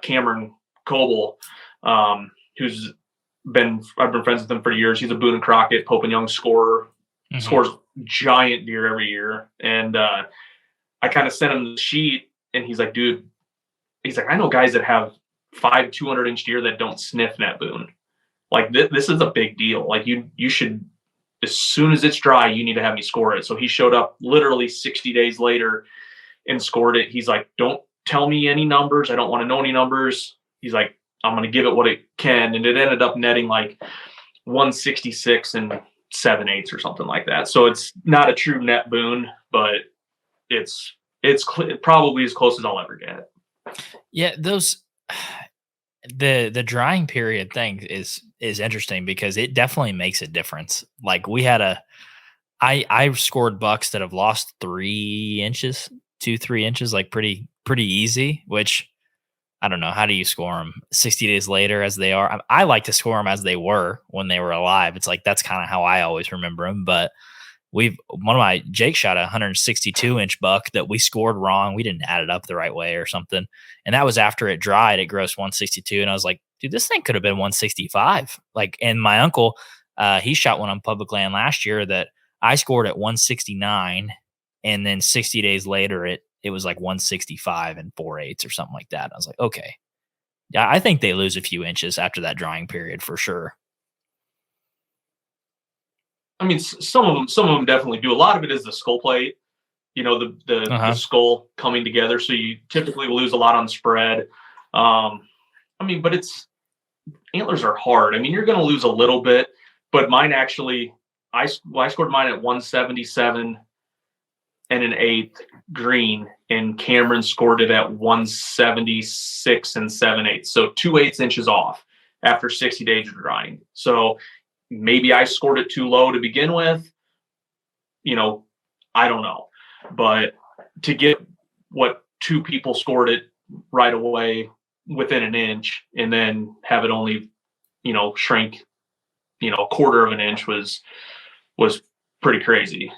Cameron Coble, who's I've been friends with him for years. He's a Boone and Crockett, Pope and Young scorer, scores giant deer every year. And I kind of sent him the sheet, and he's like, dude, I know guys that have 5 200-inch deer that don't sniff net Boone. Like this is a big deal. Like you should, as soon as it's dry, you need to have me score it. So he showed up literally 60 days later and scored it. He's like, don't tell me any numbers. I don't want to know any numbers. He's like, I'm going to give it what it can. And it ended up netting like 166 and 7/8 or something like that. So it's not a true net Boone, but it's probably as close as I'll ever get. Yeah. The drying period thing is interesting because it definitely makes a difference. Like I scored bucks that have lost 3 inches, 2-3 inches, like pretty easy, which I don't know. How do you score them 60 days later as they are? I like to score them as they were when they were alive. It's like, that's kind of how I always remember them. But Jake shot a 162-inch buck that we scored wrong. We didn't add it up the right way or something. And that was after it dried. It grossed 162. And I was like, dude, this thing could have been 165. Like, and my uncle, he shot one on public land last year that I scored at 169. And then 60 days later, it was like 165 and 4/8 or something like that. I was like, okay. Yeah, I think they lose a few inches after that drying period for sure. I mean, some of them definitely do. A lot of it is the skull plate, the skull coming together. So you typically lose a lot on spread. But antlers are hard. I mean, you're going to lose a little bit, but mine actually, I scored mine at 177 and an 8 green, and Cameron scored it at 176 and 7/8. So 2/8 inches off after 60 days of drying. So maybe I scored it too low to begin with. I don't know. But to get what 2 people scored it right away within an inch and then have it only, shrink, a quarter of an inch was pretty crazy.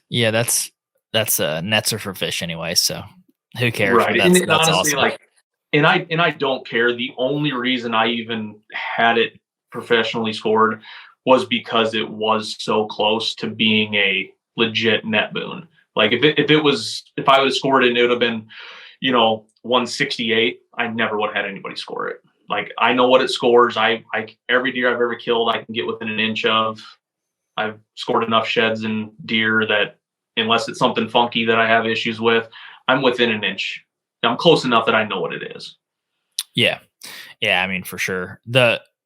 Yeah, that's That's nets are for fish anyway, so who cares? But Right. And that's honestly, awesome. and I don't care. The only reason I even had it professionally scored was because it was so close to being a legit net boon. Like if I would have scored it and it would have been, 168, I never would have had anybody score it. Like I know what it scores. I every deer I've ever killed, I can get within an inch of. I've scored enough sheds and deer that unless it's something funky that I have issues with, I'm within an inch. I'm close enough that I know what it is. Yeah. Yeah, I mean for sure.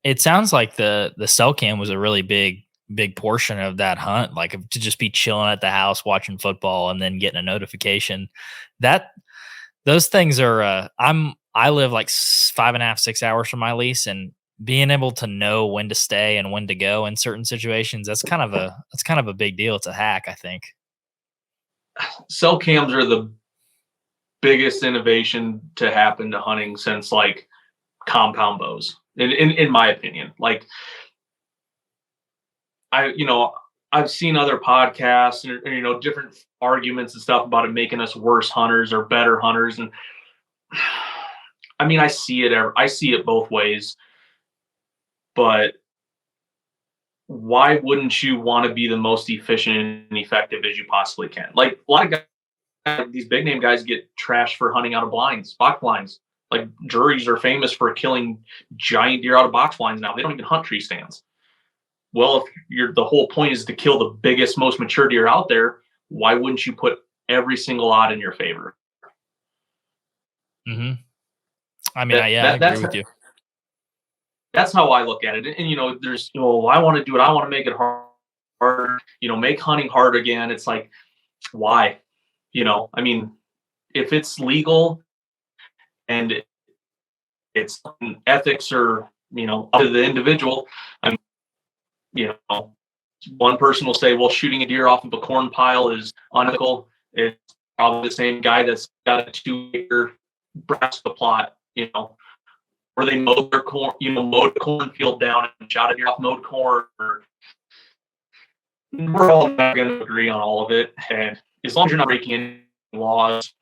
It sounds like the cell cam was a really big portion of that hunt, like to just be chilling at the house watching football and then getting a notification. That those things are I live like 5.5, 6 hours from my lease, and being able to know when to stay and when to go in certain situations, that's kind of a big deal. It's a hack, I think. Cell cams are the biggest innovation to happen to hunting since like compound bows, in my opinion. Like I've seen other podcasts and different arguments and stuff about it making us worse hunters or better hunters, and I mean I see it both ways, but why wouldn't you want to be the most efficient and effective as you possibly can? Like a lot of guys, these big name guys get trashed for hunting out of blinds, box blinds. Like juries are famous for killing giant deer out of box blinds now. They don't even hunt tree stands. Well, if the whole point is to kill the biggest, most mature deer out there, why wouldn't you put every single odd in your favor? Hmm. I mean, I agree with you. That's how I look at it. And there's, I want to do it. I want to make it hard, make hunting hard again. It's like, why? I mean, if it's legal and it's ethics or, up to the individual, one person will say, well, shooting a deer off of a corn pile is unethical. It's probably the same guy that's got a 2-acre brassica plot, where they mowed their corn, mowed the cornfield down and shot a deer off mowed corn. We're all not going to agree on all of it. And as long as you're not breaking any laws,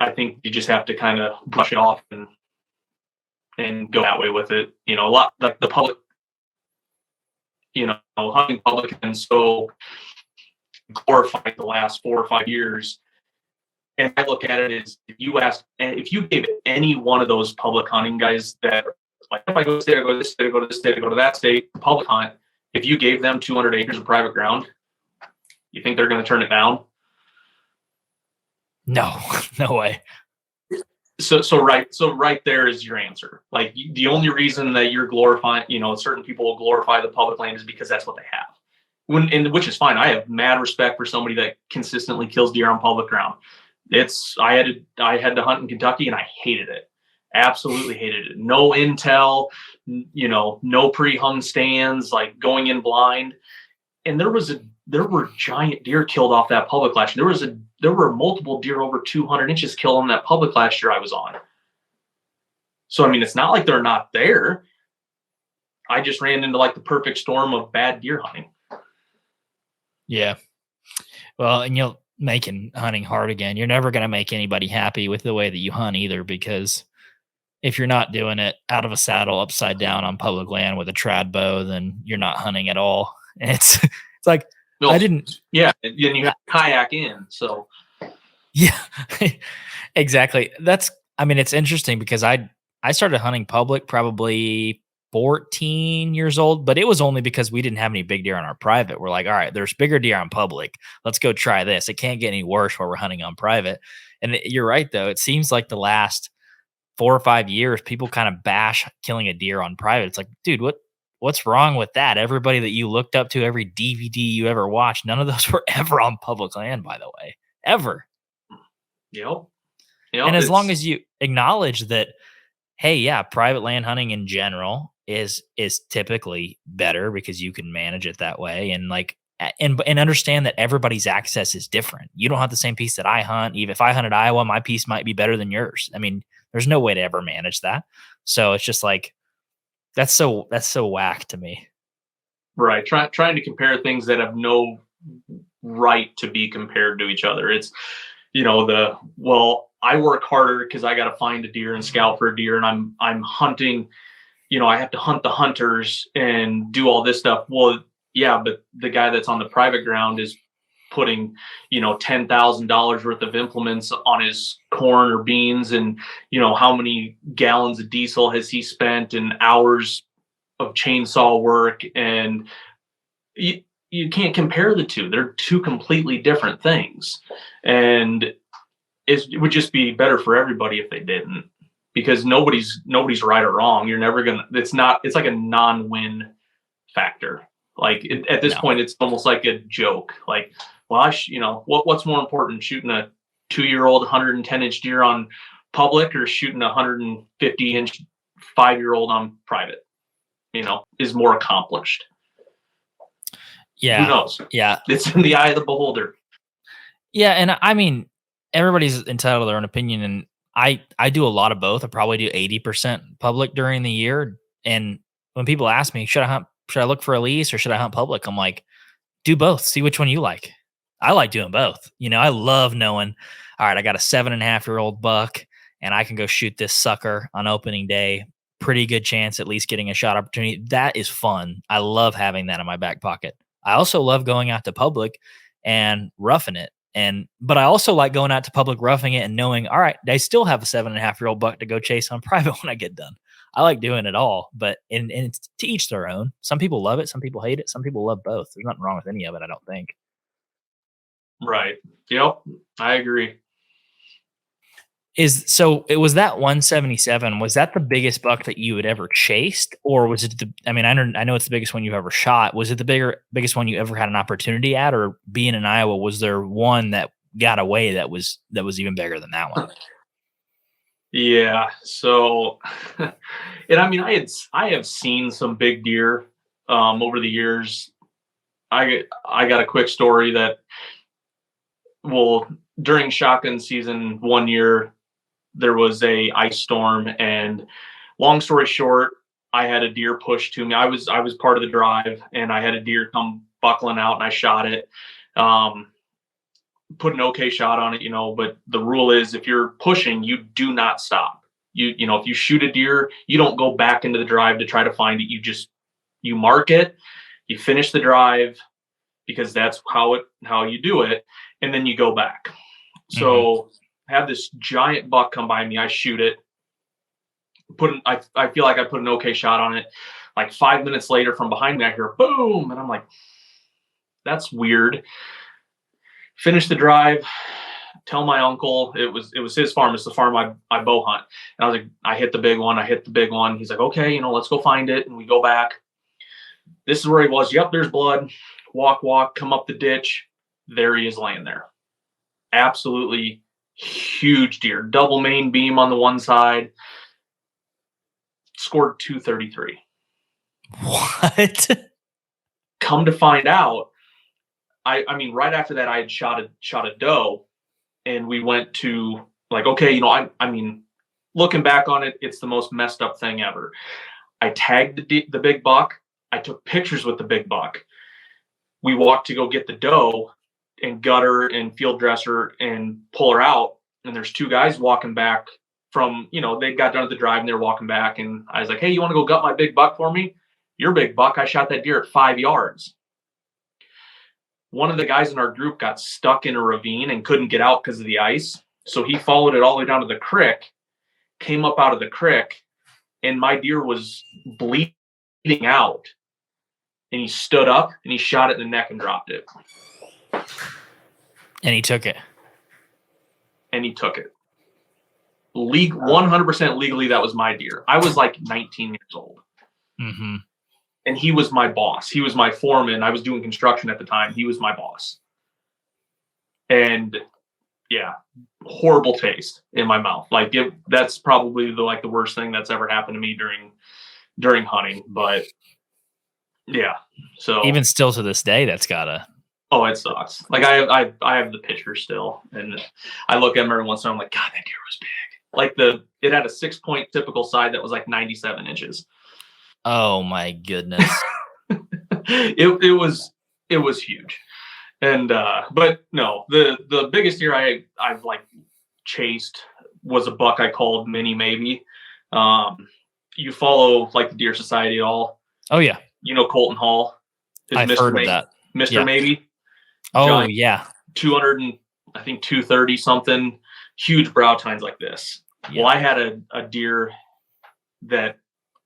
I think you just have to kind of brush it off and go that way with it. A lot like the public, hunting public and so glorified the last 4 or 5 years. And I look at it as if you gave any one of those public hunting guys that, like, if I go to this state, I go to this state, I go to this state, I go to that state, public hunt, if you gave them 200 acres of private ground, you think they're going to turn it down? No, no way. So right there is your answer. Like the only reason that you're glorifying, certain people will glorify the public land is because that's what they have. Which is fine. I have mad respect for somebody that consistently kills deer on public ground. I had to hunt in Kentucky and I hated it. Absolutely hated it. No intel, no pre-hung stands, like going in blind. And there were giant deer killed off that public last year. There were multiple deer over 200 inches killed on that public last year I was on. So, I mean, it's not like they're not there. I just ran into like the perfect storm of bad deer hunting. Yeah. Well, and making hunting hard again. You're never going to make anybody happy with the way that you hunt either, because if you're not doing it out of a saddle upside down on public land with a trad bow, then you're not hunting at all. And it's like, no, I didn't. Yeah. And you have to kayak in. So. Yeah, exactly. It's interesting because I started hunting public probably 14 years old, but it was only because we didn't have any big deer on our private. We're like, all right, there's bigger deer on public. Let's go try this. It can't get any worse while we're hunting on private. And you're right, though. It seems like the last 4 or 5 years, people kind of bash killing a deer on private. It's like, dude, what's wrong with that? Everybody that you looked up to, every DVD you ever watched, none of those were ever on public land, by the way, ever. Yep. And as long as you acknowledge that, hey, yeah, private land hunting in general is typically better because you can manage it that way, and and understand that everybody's access is different. You don't have the same piece that I hunt. Even if I hunted Iowa, my piece might be better than yours. I mean, there's no way to ever manage that. So it's just like that's so whack to me. Right. Trying to compare things that have no right to be compared to each other. It's, I work harder because I got to find a deer and scout for a deer, and I'm hunting, I have to hunt the hunters and do all this stuff. Well, yeah, but the guy that's on the private ground is putting, $10,000 worth of implements on his corn or beans, and, how many gallons of diesel has he spent and hours of chainsaw work, and you can't compare the two. They're two completely different things. And it would just be better for everybody if they didn't, because nobody's right or wrong. You're never going to, it's like a non-win factor. Like at this point, it's almost like a joke. Like, well, what's more important, shooting a 2-year-old 110-inch deer on public or shooting a 150-inch 5-year-old on private, is more accomplished. Yeah. Who knows? Yeah. It's in the eye of the beholder. Yeah. And I mean, everybody's entitled to their own opinion. And I do a lot of both. I probably do 80% public during the year. And when people ask me, should I look for a lease or should I hunt public? I'm like, do both. See which one you like. I like doing both. I love knowing, all right, I got a 7.5-year-old buck and I can go shoot this sucker on opening day. Pretty good chance at least getting a shot opportunity. That is fun. I love having that in my back pocket. I also love going out to public and roughing it. But I also like going out to public, roughing it, and knowing, all right, I still have a 7.5-year-old buck to go chase on private when I get done. I like doing it all, but and it's to each their own. Some people love it, some people hate it, some people love both. There's nothing wrong with any of it, I don't think. Right. Yep. I agree. Was that 177? Was that the biggest buck that you had ever chased, or was it I know it's the biggest one you've ever shot. Was it the biggest one you ever had an opportunity at, or being in Iowa, was there one that got away that was even bigger than that one? Yeah. So, and I have seen some big deer over the years. I got a quick story that, during shotgun season one year, there was a ice storm, and long story short, I had a deer push to me. I was part of the drive, and I had a deer come buckling out, and I shot it. Put an okay shot on it, but the rule is if you're pushing, you do not stop. If you shoot a deer, you don't go back into the drive to try to find it. You mark it, you finish the drive, because that's how you do it, and then you go back. So I have this giant buck come by me. I shoot it. I feel like I put an okay shot on it. Like 5 minutes later, from behind me, I hear boom, and I'm like, that's weird. Finish the drive. Tell my uncle it was his farm. It's the farm I bow hunt. And I was like, I hit the big one. He's like, okay, let's go find it. And we go back. This is where he was. Yep, there's blood. Walk, come up the ditch. There he is laying there. Absolutely huge deer. Double main beam on the one side. Scored 233. What? Come to find out, I mean, right after that, I had shot a doe, and we went to, like, okay, I mean, looking back on it, it's the most messed up thing ever. I tagged the big buck. I took pictures with the big buck. We walked to go get the doe and gut her and field dress her and pull her out. And there's two guys walking back from, they got done at the drive and they're walking back. And I was like, hey, you want to go gut my big buck for me? Your big buck. I shot that deer at 5 yards. One of the guys in our group got stuck in a ravine and couldn't get out because of the ice. So he followed it all the way down to the creek, came up out of the creek, and my deer was bleeding out. And he stood up and he shot it in the neck and dropped it. And he took it. 100% legally, that was my deer. I was like 19 years old. Mm-hmm. And he was my boss. He was my foreman. I was doing construction at the time. He was my boss. And yeah, horrible taste in my mouth. Like that's probably the worst thing that's ever happened to me during hunting. But yeah, so even still to this day, that's gotta. Oh, it sucks. Like I have the picture still, and I look at them every once in a while. I'm like, God, that deer was big. Like it had a 6-point typical side that was like 97 inches. Oh my goodness. It was huge. And but no, the biggest deer I've like chased was a buck I called Mini Maybe. You follow like the Deer Society at all? Oh yeah, You know Colton Hall is I've heard of that. Mr. Yeah. Maybe. Oh Giant, yeah, 200 and I think 230 something, huge brow tines like this. Yeah. Well, I had a deer that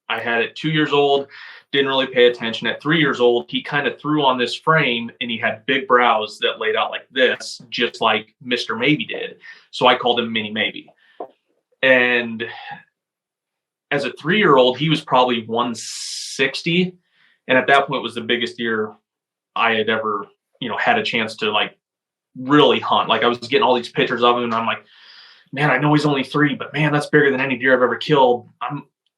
I had at 2 years old, didn't really pay attention. At 3 years old, he kind of threw on this frame and he had big brows that laid out like this, just like Mr. Maybe did. So I called him Mini Maybe. And as a 3-year-old, he was probably 160. And at that point was the biggest deer I had ever, had a chance to like really hunt. Like I was getting all these pictures of him and I'm like, man, I know he's only 3, but man, that's bigger than any deer I've ever killed.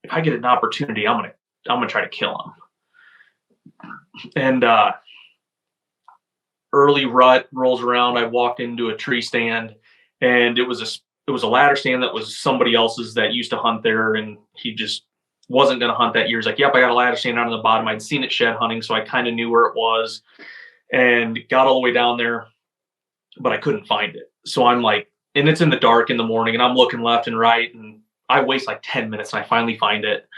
If I get an opportunity, I'm gonna try to kill him. And early rut rolls around. I walked into a tree stand, and it was a ladder stand that was somebody else's that used to hunt there, and he just wasn't going to hunt that year. He's like, yep, I got a ladder stand out on the bottom. I'd seen it shed hunting, so I kind of knew where it was, and got all the way down there, but I couldn't find it. So I'm like, and it's in the dark in the morning, and I'm looking left and right, and I waste like 10 minutes, and I finally find it.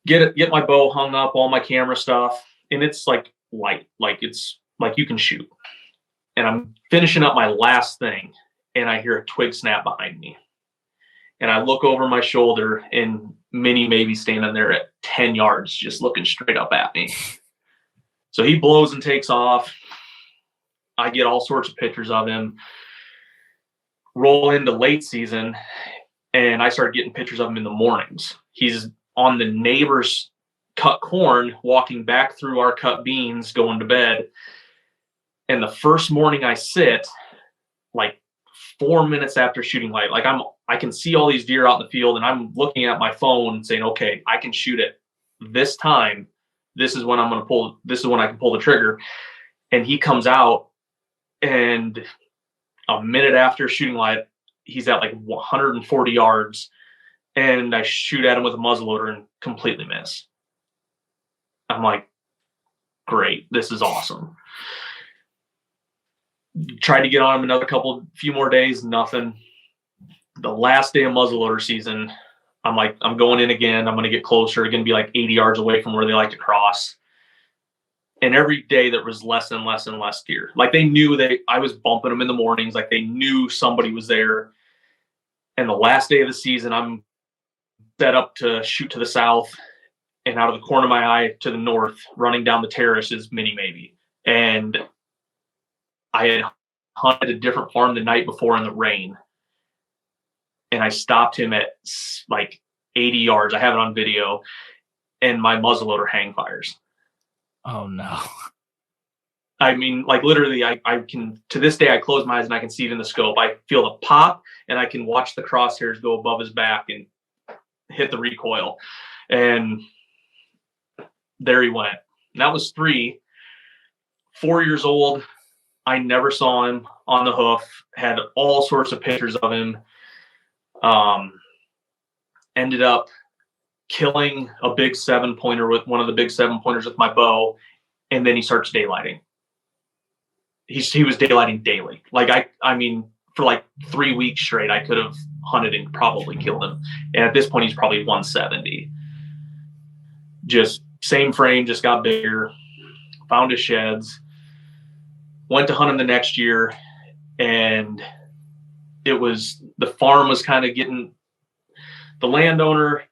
Get my bow hung up, all my camera stuff, and it's like light, like it's like you can shoot. And I'm finishing up my last thing, and I hear a twig snap behind me. And I look over my shoulder, and Mini Maybe standing there at 10 yards, just looking straight up at me. So he blows and takes off. I get all sorts of pictures of him. Roll into late season, and I start getting pictures of him in the mornings. He's on the neighbor's cut corn, walking back through our cut beans, going to bed. And the first morning I sit, like 4 minutes after shooting light, like I can see all these deer out in the field, and I'm looking at my phone and saying, okay, I can shoot it this time. This is when this is when I can pull the trigger. And he comes out, and a minute after shooting light, he's at like 140 yards, and I shoot at him with a muzzleloader and completely miss. I'm like, great, this is awesome. Tried to get on him few more days, nothing. The last day of muzzleloader season, I'm like, I'm going in again. I'm going to get closer. Going to be like 80 yards away from where they like to cross. And every day there was less and less and less deer. Like they knew I was bumping them in the mornings. Like they knew somebody was there. And the last day of the season, I'm set up to shoot to the south, and out of the corner of my eye to the north, running down the terrace is Mini Maybe. And I had hunted a different farm the night before in the rain, and I stopped him at like 80 yards. I have it on video, and my muzzleloader hang fires. Oh no. I mean, like literally, I can, to this day, I close my eyes and I can see it in the scope. I feel the pop, and I can watch the crosshairs go above his back and hit the recoil. And there he went. And that was 3. 4 years old. I never saw him on the hoof. Had all sorts of pictures of him. Ended up killing a big 7-pointer with one of the big 7-pointers with my bow, and then he starts daylighting. He was daylighting daily. Like I mean, for like 3 weeks straight, I could have hunted and probably killed him. And at this point, he's probably 170. Just same frame, just got bigger. Found his sheds. Went to hunt him the next year, and the farm was kind of getting, the landowner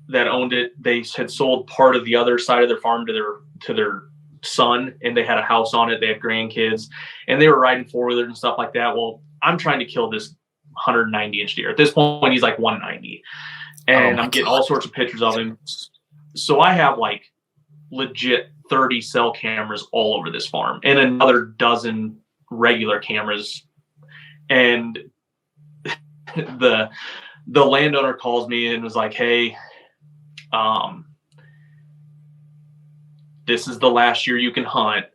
that owned it, they had sold part of the other side of their farm to their son, and they had a house on it. They had grandkids, and they were riding 4-wheelers and stuff like that. Well, I'm trying to kill this 190-inch deer. At this point, he's like 190, and I'm getting all sorts of pictures of him. So I have like legit 30 cell cameras all over this farm, and another dozen regular cameras. And the landowner calls me and was like, hey, this is the last year you can hunt.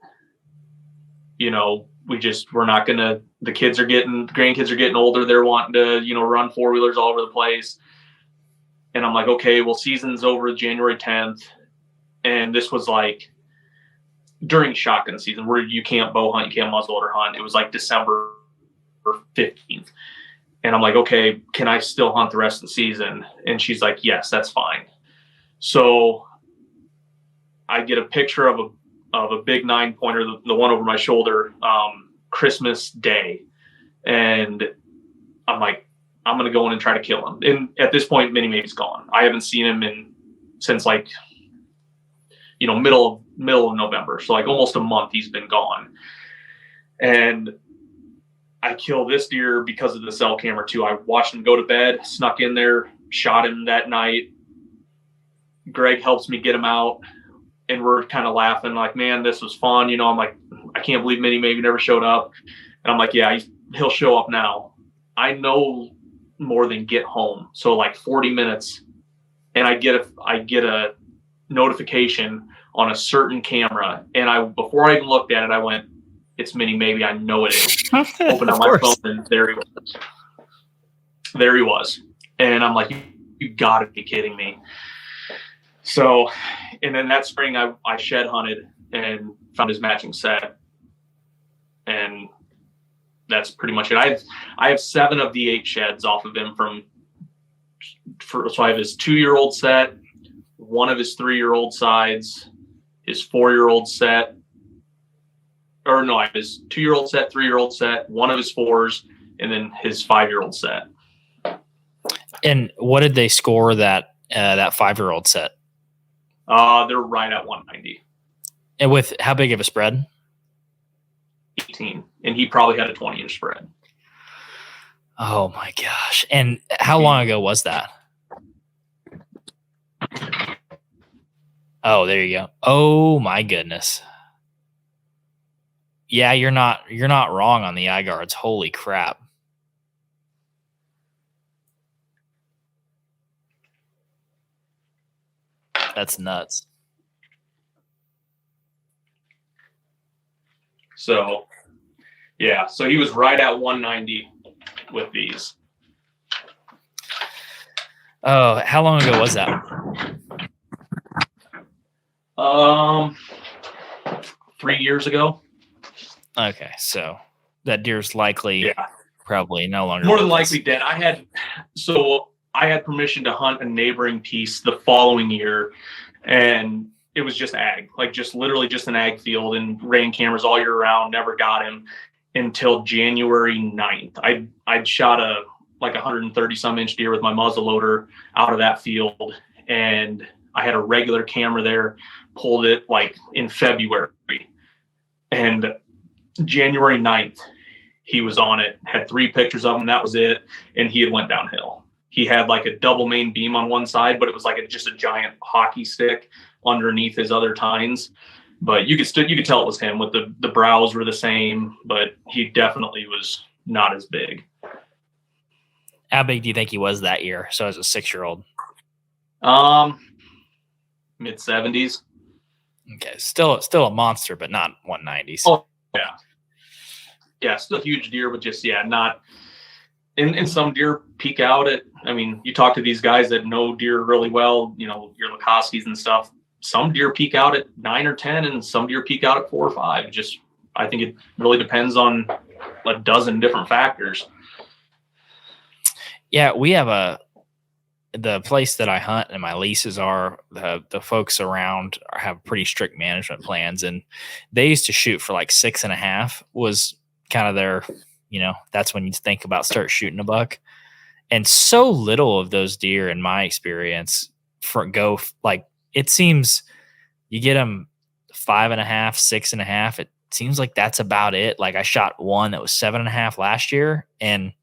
We're not gonna, grandkids are getting older. They're wanting to, run 4-wheelers all over the place. And I'm like, okay, well, season's over January 10th. And this was like during shotgun season where you can't bow hunt, you can't muzzleloader hunt. It was like December 15th. And I'm like, okay, can I still hunt the rest of the season? And she's like, yes, that's fine. So I get a picture of a big 9-pointer, the one over my shoulder, Christmas Day. And I'm like, I'm going to go in and try to kill him. And at this point, Mini Maybe's gone. I haven't seen him since like, middle of November. So like almost a month he's been gone. And I killed this deer because of the cell camera too. I watched him go to bed, snuck in there, shot him that night. Greg helps me get him out, and we're kind of laughing like, man, this was fun. I'm like, I can't believe Mini Maybe never showed up. And I'm like, yeah, he'll show up now. I know more than get home. So like 40 minutes, and I get a notification on a certain camera. And before I even looked at it, I went, it's Mini Maybe. I know it is. Opened up my phone, and there he was. There he was. And I'm like, you gotta be kidding me. So, and then that spring I shed hunted and found his matching set. And that's pretty much it. I have 7 of the 8 sheds off of him so I have his 2-year-old set, 1 of his 3-year-old sides, his 4-year-old set, or no, I have his 2-year-old set, 3-year-old set, 1 of his 4s, and then his 5-year-old set. And what did they score that 5-year-old set? They're right at 190. And with how big of a spread? 18. And he probably had a 20-inch spread. Oh my gosh. And how long ago was that? Oh, there you go. Oh my goodness. Yeah, you're not wrong on the eye guards. Holy crap. That's nuts. So, yeah. So he was right at 190 with these. Oh, how long ago was that? 3 years ago. Okay, so that deer's likely probably no longer more than likely dead. I had permission to hunt a neighboring piece the following year, and it was just ag, like just literally just an ag field, and ran cameras all year round. Never got him until January 9th. I'd shot a 130 some inch deer with my muzzleloader out of that field, and I had a regular camera there, pulled it like in February, and January 9th, he was on it, had 3 pictures of him. That was it. And he had went downhill. He had like a double main beam on one side, but it was like just a giant hockey stick underneath his other tines. But you could tell it was him. With the brows were the same, but he definitely was not as big. How big do you think he was that year? So as a 6-year-old? Mid 70s. Okay. Still a monster, but not 190s. Oh, yeah. Yeah, still a huge deer, but just, not. And some deer peak out at, you talk to these guys that know deer really well, your Lakoskis and stuff. Some deer peak out at 9 or 10, and some deer peak out at 4 or 5. Just, I think it really depends on a dozen different factors. Yeah, we have the place that I hunt and my leases are, the folks around have pretty strict management plans, and they used to shoot for like 6.5 was kind of their, that's when you think about start shooting a buck. And so little of those deer, in my experience, go like, it seems you get them 5.5, 6.5. It seems like that's about it. Like I shot one that was 7.5 last year, and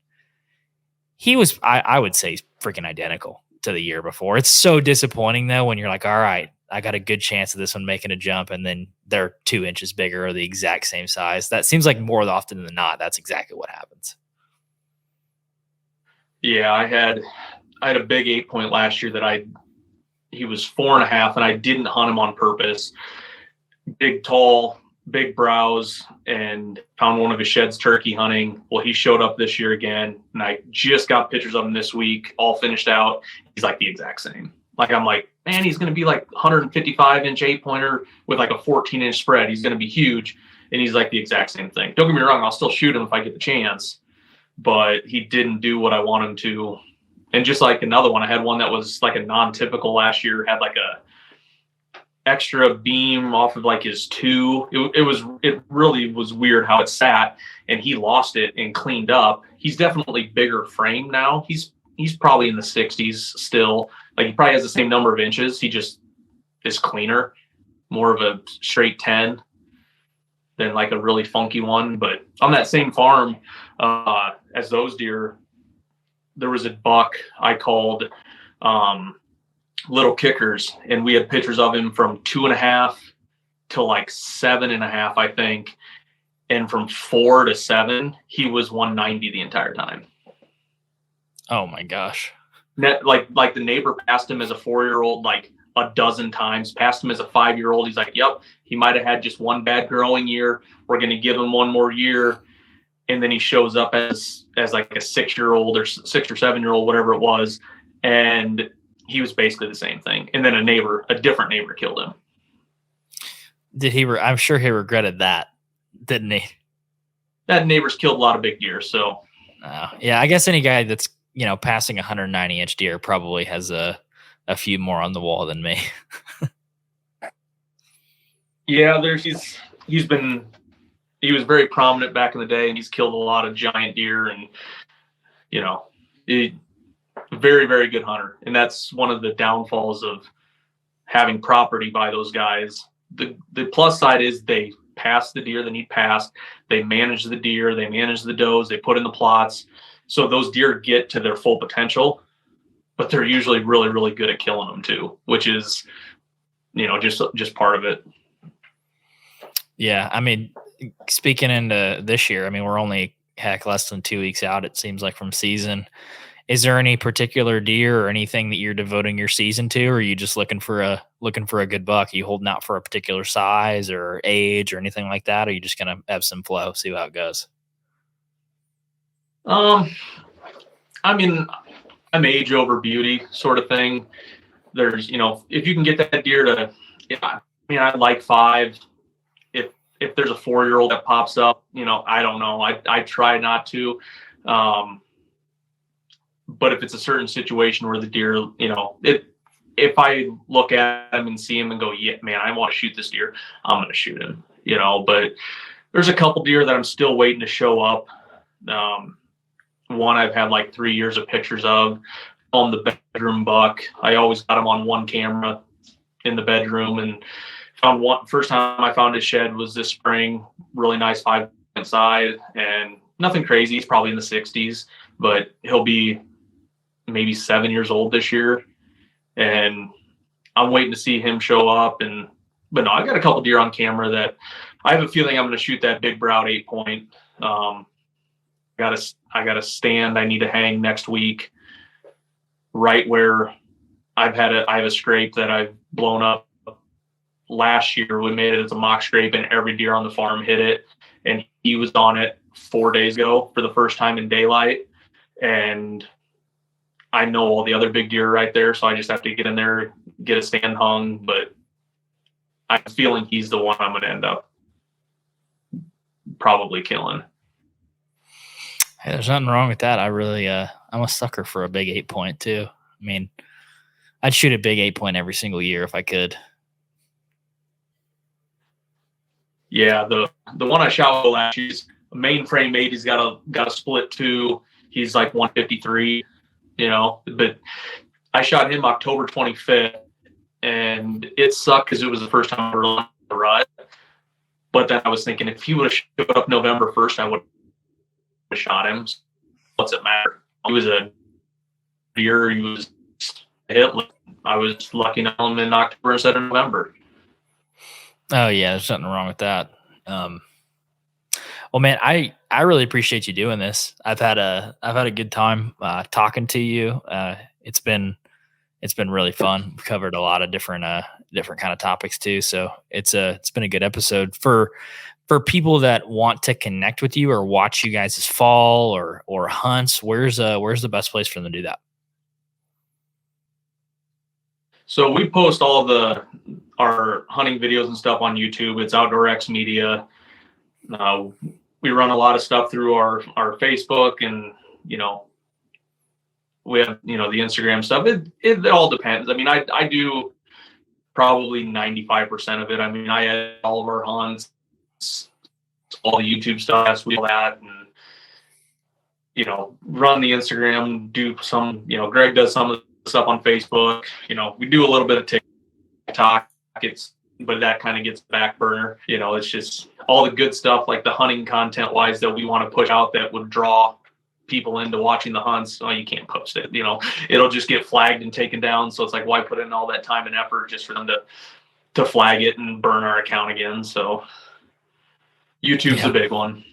he was, I would say, freaking identical to the year before. It's so disappointing though when you're like, all right, I got a good chance of this one making a jump, and then they're 2 inches bigger or the exact same size. That seems like more often than not, that's exactly what happens. Yeah, I had a big 8-point last year that he was 4.5, and I didn't hunt him on purpose. Big, tall, big brows, and found one of his sheds turkey hunting. Well, he showed up this year again, and I just got pictures of him this week, all finished out. He's like the exact same. Like, I'm like, man, he's going to be like 155-inch 8-pointer with like a 14-inch spread. He's going to be huge. And he's like the exact same thing. Don't get me wrong, I'll still shoot him if I get the chance, but he didn't do what I want him to. And just like another one, I had one that was like a non-typical last year, had like a extra beam off of like his two. It really was weird how it sat, and he lost it and cleaned up. He's definitely bigger frame now. He's probably in the 60s still. Like, he probably has the same number of inches. He just is cleaner, more of a straight 10 than like a really funky one. But on that same farm as those deer, there was a buck I called Little Kickers, and we had pictures of him from 2.5 to like 7.5, I think. And from 4 to 7, he was 190 the entire time. Oh my gosh. Like the neighbor passed him as a 4-year-old like a dozen times, passed him as a 5-year-old. He's like, yep, he might have had just one bad growing year. We're going to give him one more year. And then he shows up as like a 6-year-old or 6 or 7-year-old, whatever it was. And he was basically the same thing. And then a different neighbor killed him. I'm sure he regretted that, didn't he? That neighbor's killed a lot of big deer. So yeah, I guess any guy that's, passing 190-inch deer probably has a few more on the wall than me. Yeah, he was very prominent back in the day, and he's killed a lot of giant deer, and very, very good hunter. And that's one of the downfalls of having property by those guys. The plus side is they pass the deer that need passed. They manage the deer, they manage the does, they put in the plots. So those deer get to their full potential, but they're usually really, really good at killing them too, which is, just part of it. Yeah. I mean, speaking into this year, I mean, we're only less than 2 weeks out, it seems like, from season. Is there any particular deer or anything that you're devoting your season to, or are you just looking for a good buck? Are you holding out for a particular size or age or anything like that? Or are you just going to ebb some flow, see how it goes? I mean, I'm age over beauty sort of thing. There's, if you can get that deer to, I like 5. If there's a 4-year-old that pops up, I don't know. I try not to. But if it's a certain situation where the deer, if I look at him and see him and go, yeah, man, I want to shoot this deer, I'm going to shoot him, but there's a couple deer that I'm still waiting to show up. One I've had like 3 years of pictures of on the bedroom buck. I always got him on one camera in the bedroom, and found one. First time I found his shed was this spring. Really nice 5-point side, and nothing crazy. He's probably in the 60s, but he'll be maybe 7 years old this year. And I'm waiting to see him show up. But no, I got a couple deer on camera that I have a feeling I'm going to shoot that big browed 8-point. I got a stand I need to hang next week, right where I have a scrape that I've blown up last year. We made it as a mock scrape, and every deer on the farm hit it. And he was on it 4 days ago for the first time in daylight. And I know all the other big deer right there, so I just have to get in there, get a stand hung. But I'm feeling he's the one I'm going to end up probably killing. Hey, there's nothing wrong with that. I really, I'm a sucker for a big 8-point too. I mean, I'd shoot a big 8-point every single year if I could. Yeah, the one I shot last year, he's a mainframe 8. He's got a split 2. He's like 153, But I shot him October 25th, and it sucked because it was the first time I run the rut. But then I was thinking, if he would have showed up November 1st, I would have shot him. What's it matter? He was a deer. He was a hit. I was lucky to him in October instead of November. Oh yeah, there's nothing wrong with that. Well, man, I really appreciate you doing this. I've had a good time talking to you. It's been really fun. We've covered a lot of different kind of topics too. So it's been a good episode for people that want to connect with you or watch you guys' fall or hunts. Where's the best place for them to do that? So we post all our hunting videos and stuff on YouTube. It's Outdoor X Media. We run a lot of stuff through our Facebook, and we have the Instagram stuff. It all depends. I mean, I do probably 95% of it. I mean, I edit all of our hunts, all the YouTube stuff, we all that, and run the Instagram, do some, Greg does some of the stuff on Facebook. We do a little bit of TickTock. But that kind of gets back burner. It's just all the good stuff, like the hunting content wise, that we want to push out that would draw people into watching the hunts. Oh, you can't post it. It'll just get flagged and taken down. So it's like, why put in all that time and effort just for them to flag it and burn our account again? So YouTube's a big one.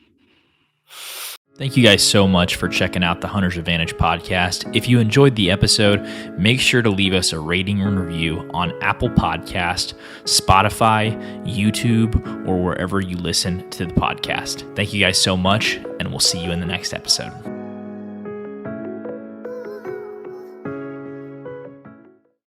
Thank you guys so much for checking out the Hunter's Advantage podcast. If you enjoyed the episode, make sure to leave us a rating and review on Apple Podcast, Spotify, YouTube, or wherever you listen to the podcast. Thank you guys so much, and we'll see you in the next episode.